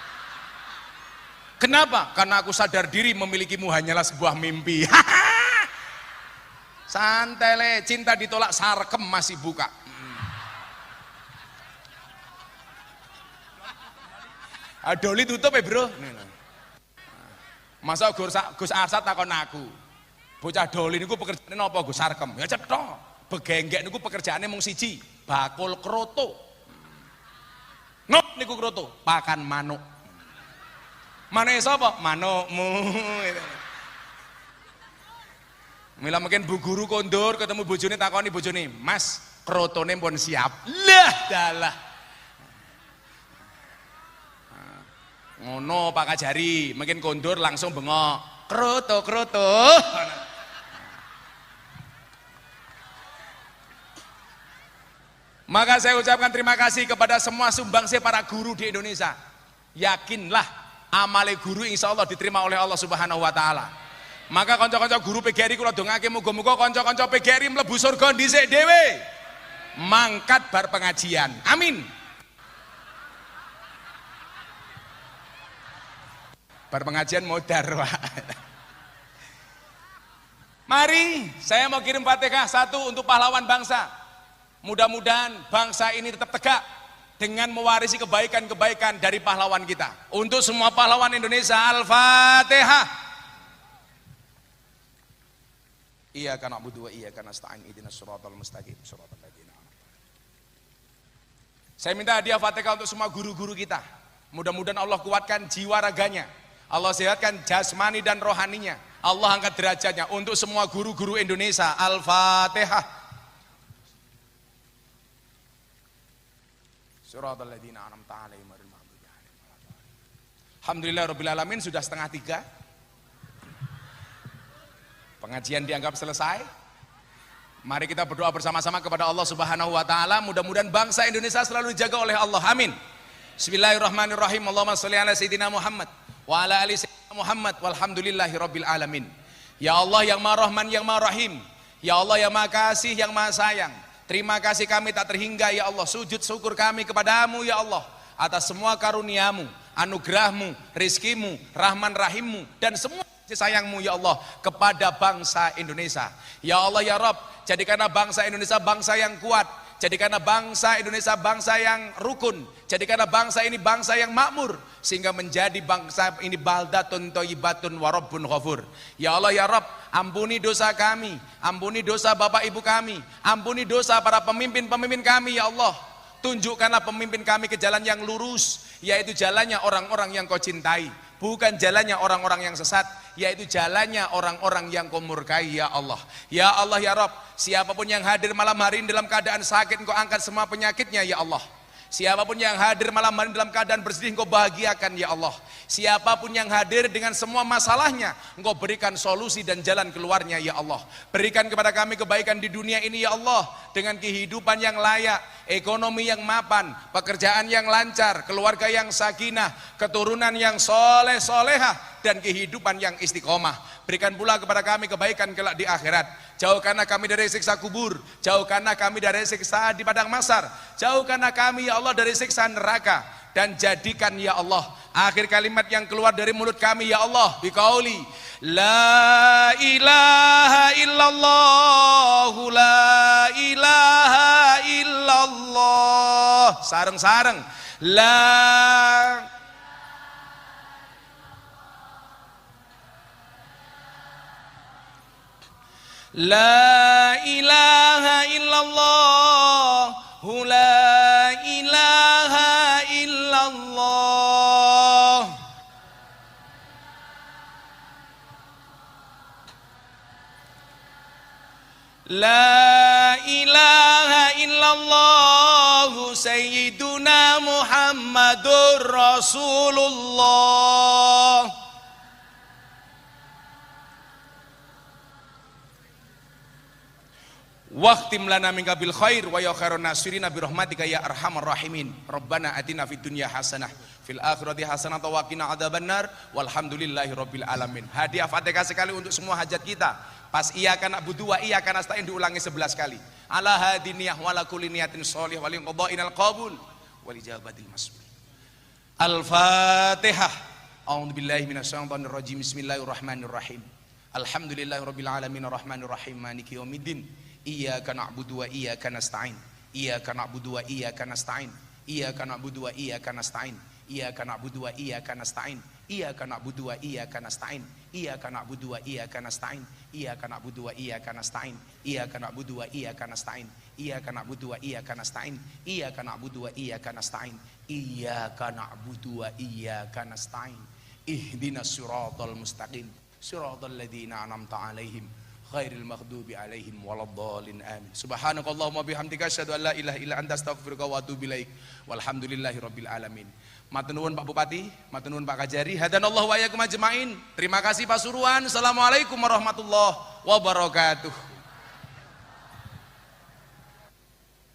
Kenapa? Karena aku sadar diri memilikimu hanyalah sebuah mimpi. Santai le, cinta ditolak sarkem masih buka. Doli tutup ya bro. Masa Gus Arsad takon aku, bocah Doli niku pekerjaane napa Gus Sarkem? Ya cetha. Begenggek niku pekerjaane mung siji, bakul kroto. Nop niku kroto, pakan manuk. Manuke sapa? Manukmu. Mila mungkin bu guru kondur ketemu bojone takoni bojone, "Mas, krotone pun siap." Lah dalah. Ngono Pak Kajari, mungkin kondur langsung bengok, kroto. Maka saya ucapkan terima kasih kepada semua sumbangsi para guru di Indonesia. Yakinlah amale guru insya Allah diterima oleh Allah Subhanahu Wa Taala. Maka konco-konco guru PGRI kula dongake muga-muga konco-konco PGRI mlebu surga dhisik dhewe. Mangkat bar pengajian. Amin. Bar pengajian modar, Pak. Mari, saya mau kirim Fatihah satu untuk pahlawan bangsa. Mudah-mudahan bangsa ini tetap tegak dengan mewarisi kebaikan-kebaikan dari pahlawan kita. Untuk semua pahlawan Indonesia, Al-Fatihah. Iyyaka na'budu wa iyyaka nasta'in ihdinas siratal mustaqim siratal ladzina an'amta 'alaihim. Saya minta hadiah Fatihah untuk semua guru-guru kita. Mudah-mudahan Allah kuatkan jiwa raganya. Allah sehatkan jasmani dan rohaninya. Allah angkat derajatnya. Untuk semua guru-guru Indonesia, Al-Fatihah. Suratul ladzina an'amta 'alaihim ghairil maghdubi 'alaihim waladdallin. Alhamdulillah rabbil alamin, sudah 2:30. Pengajian dianggap selesai. Mari kita berdoa bersama-sama kepada Allah Subhanahu wa taala, mudah-mudahan bangsa Indonesia selalu dijaga oleh Allah. Amin. Bismillahirrahmanirrahim. Allahumma sholli ala sayyidina Muhammad wa ala ali sayyidina Muhammad walhamdulillahi rabbil alamin. Ya Allah yang Maha Rahman yang Maha Rahim, ya Allah yang Maha Kasih yang Maha Sayang, terima kasih kami tak terhingga ya Allah, sujud syukur kami kepadamu ya Allah atas semua karuniamu, anugerahmu, rizkimu, rahman rahimmu dan semua kasih sayangmu ya Allah kepada bangsa Indonesia. Ya Allah ya Rabb, jadikanlah bangsa Indonesia bangsa yang kuat, jadikanlah bangsa Indonesia bangsa yang rukun, jadikanlah bangsa ini bangsa yang makmur, sehingga menjadi bangsa ini baldatun thayyibatun wa rabbun ghafur. Ya Allah ya Rabb, ampuni dosa kami, ampuni dosa bapak ibu kami, ampuni dosa para pemimpin-pemimpin kami ya Allah. Tunjukkanlah pemimpin kami ke jalan yang lurus, yaitu jalannya orang-orang yang kau cintai, bukan jalannya orang-orang yang sesat, yaitu jalannya orang-orang yang kau murkai ya Allah. Ya Allah ya Rabb, siapapun yang hadir malam hari ini dalam keadaan sakit, engkau angkat semua penyakitnya ya Allah. Siapapun yang hadir malam hari ini dalam keadaan bersedih, engkau bahagiakan ya Allah. Siapapun yang hadir dengan semua masalahnya, engkau berikan solusi dan jalan keluarnya ya Allah. Berikan kepada kami kebaikan di dunia ini ya Allah, dengan kehidupan yang layak, ekonomi yang mapan, pekerjaan yang lancar, keluarga yang sakinah, keturunan yang soleh solehah, dan kehidupan yang istiqomah. Berikan pula kepada kami kebaikan kelak di akhirat. Jauhkanlah kami dari siksa kubur, jauhkanlah kami dari siksa di padang mahsyar, jauhkanlah kami ya Allah dari siksa neraka, dan jadikan ya Allah akhir kalimat yang keluar dari mulut kami ya Allah biqauli la ilaha illallah la ilaha sareng-sareng. La ilaha illallah, la ilaha illallah. La ilaha illallah Sayyiduna Muhammadur Rasulullah. Waqtim lana minka bil khair wa ya khairan nasirina bi rahmatika ya arhamar rahimin. Rabbana atina fid dunya hasanah fil akhirati hasanah wa qina adzabannar walhamdulillahi rabbil alamin. Hadiah Fatihah sekali untuk semua hajat kita. Pas iyyaka na'budu wa iyyaka nasta'in diulangi 11 kali. Ala hadiniyah wa la kulli niyatin shalih wa li qada'inal qabul wal ijabatil mas'ul. Al-Fatihah. A'udzu billahi minasyaitonir rajim. Bismillahirrahmanirrahim. Alhamdulillahirabbil alamin arrahmanir rahim maliki yaumiddin. Iyyaka na'budu wa iyyaka nasta'in. Iyyaka na'budu wa iyyaka nasta'in. Iyyaka na'budu wa iyyaka nasta'in. Iyyaka na'budu wa iyyaka nasta'in. Iyyaka na'budu wa iyyaka nasta'in. Iyyaka na'budu wa iyyaka nasta'in. Iyyaka na'budu wa iyyaka nasta'in. Iyyaka na'budu wa iyyaka nasta'in. Iyyaka na'budu wa iyyaka nasta'in. Iyyaka na'budu wa iyyaka nasta'in. Iyyaka na'budu wa iyyaka nasta'in. Ihdinas siratal mustaqim. Siratal ladzina an'amta 'alaihim ghairil maghdubi 'alaihim waladdallin amin. Subhanakallahumma bihamdika asyhadu an la ilaha illa anta astaghfiruka wa atubu ilaik. Walhamdulillahi rabbil alamin. Matur nuwun Pak Bupati, matur nuwun Pak Kajari. Hadanallahu wa iyyakum ajmain. Terima kasih Pak Suruhan. Assalamualaikum warahmatullahi wabarakatuh.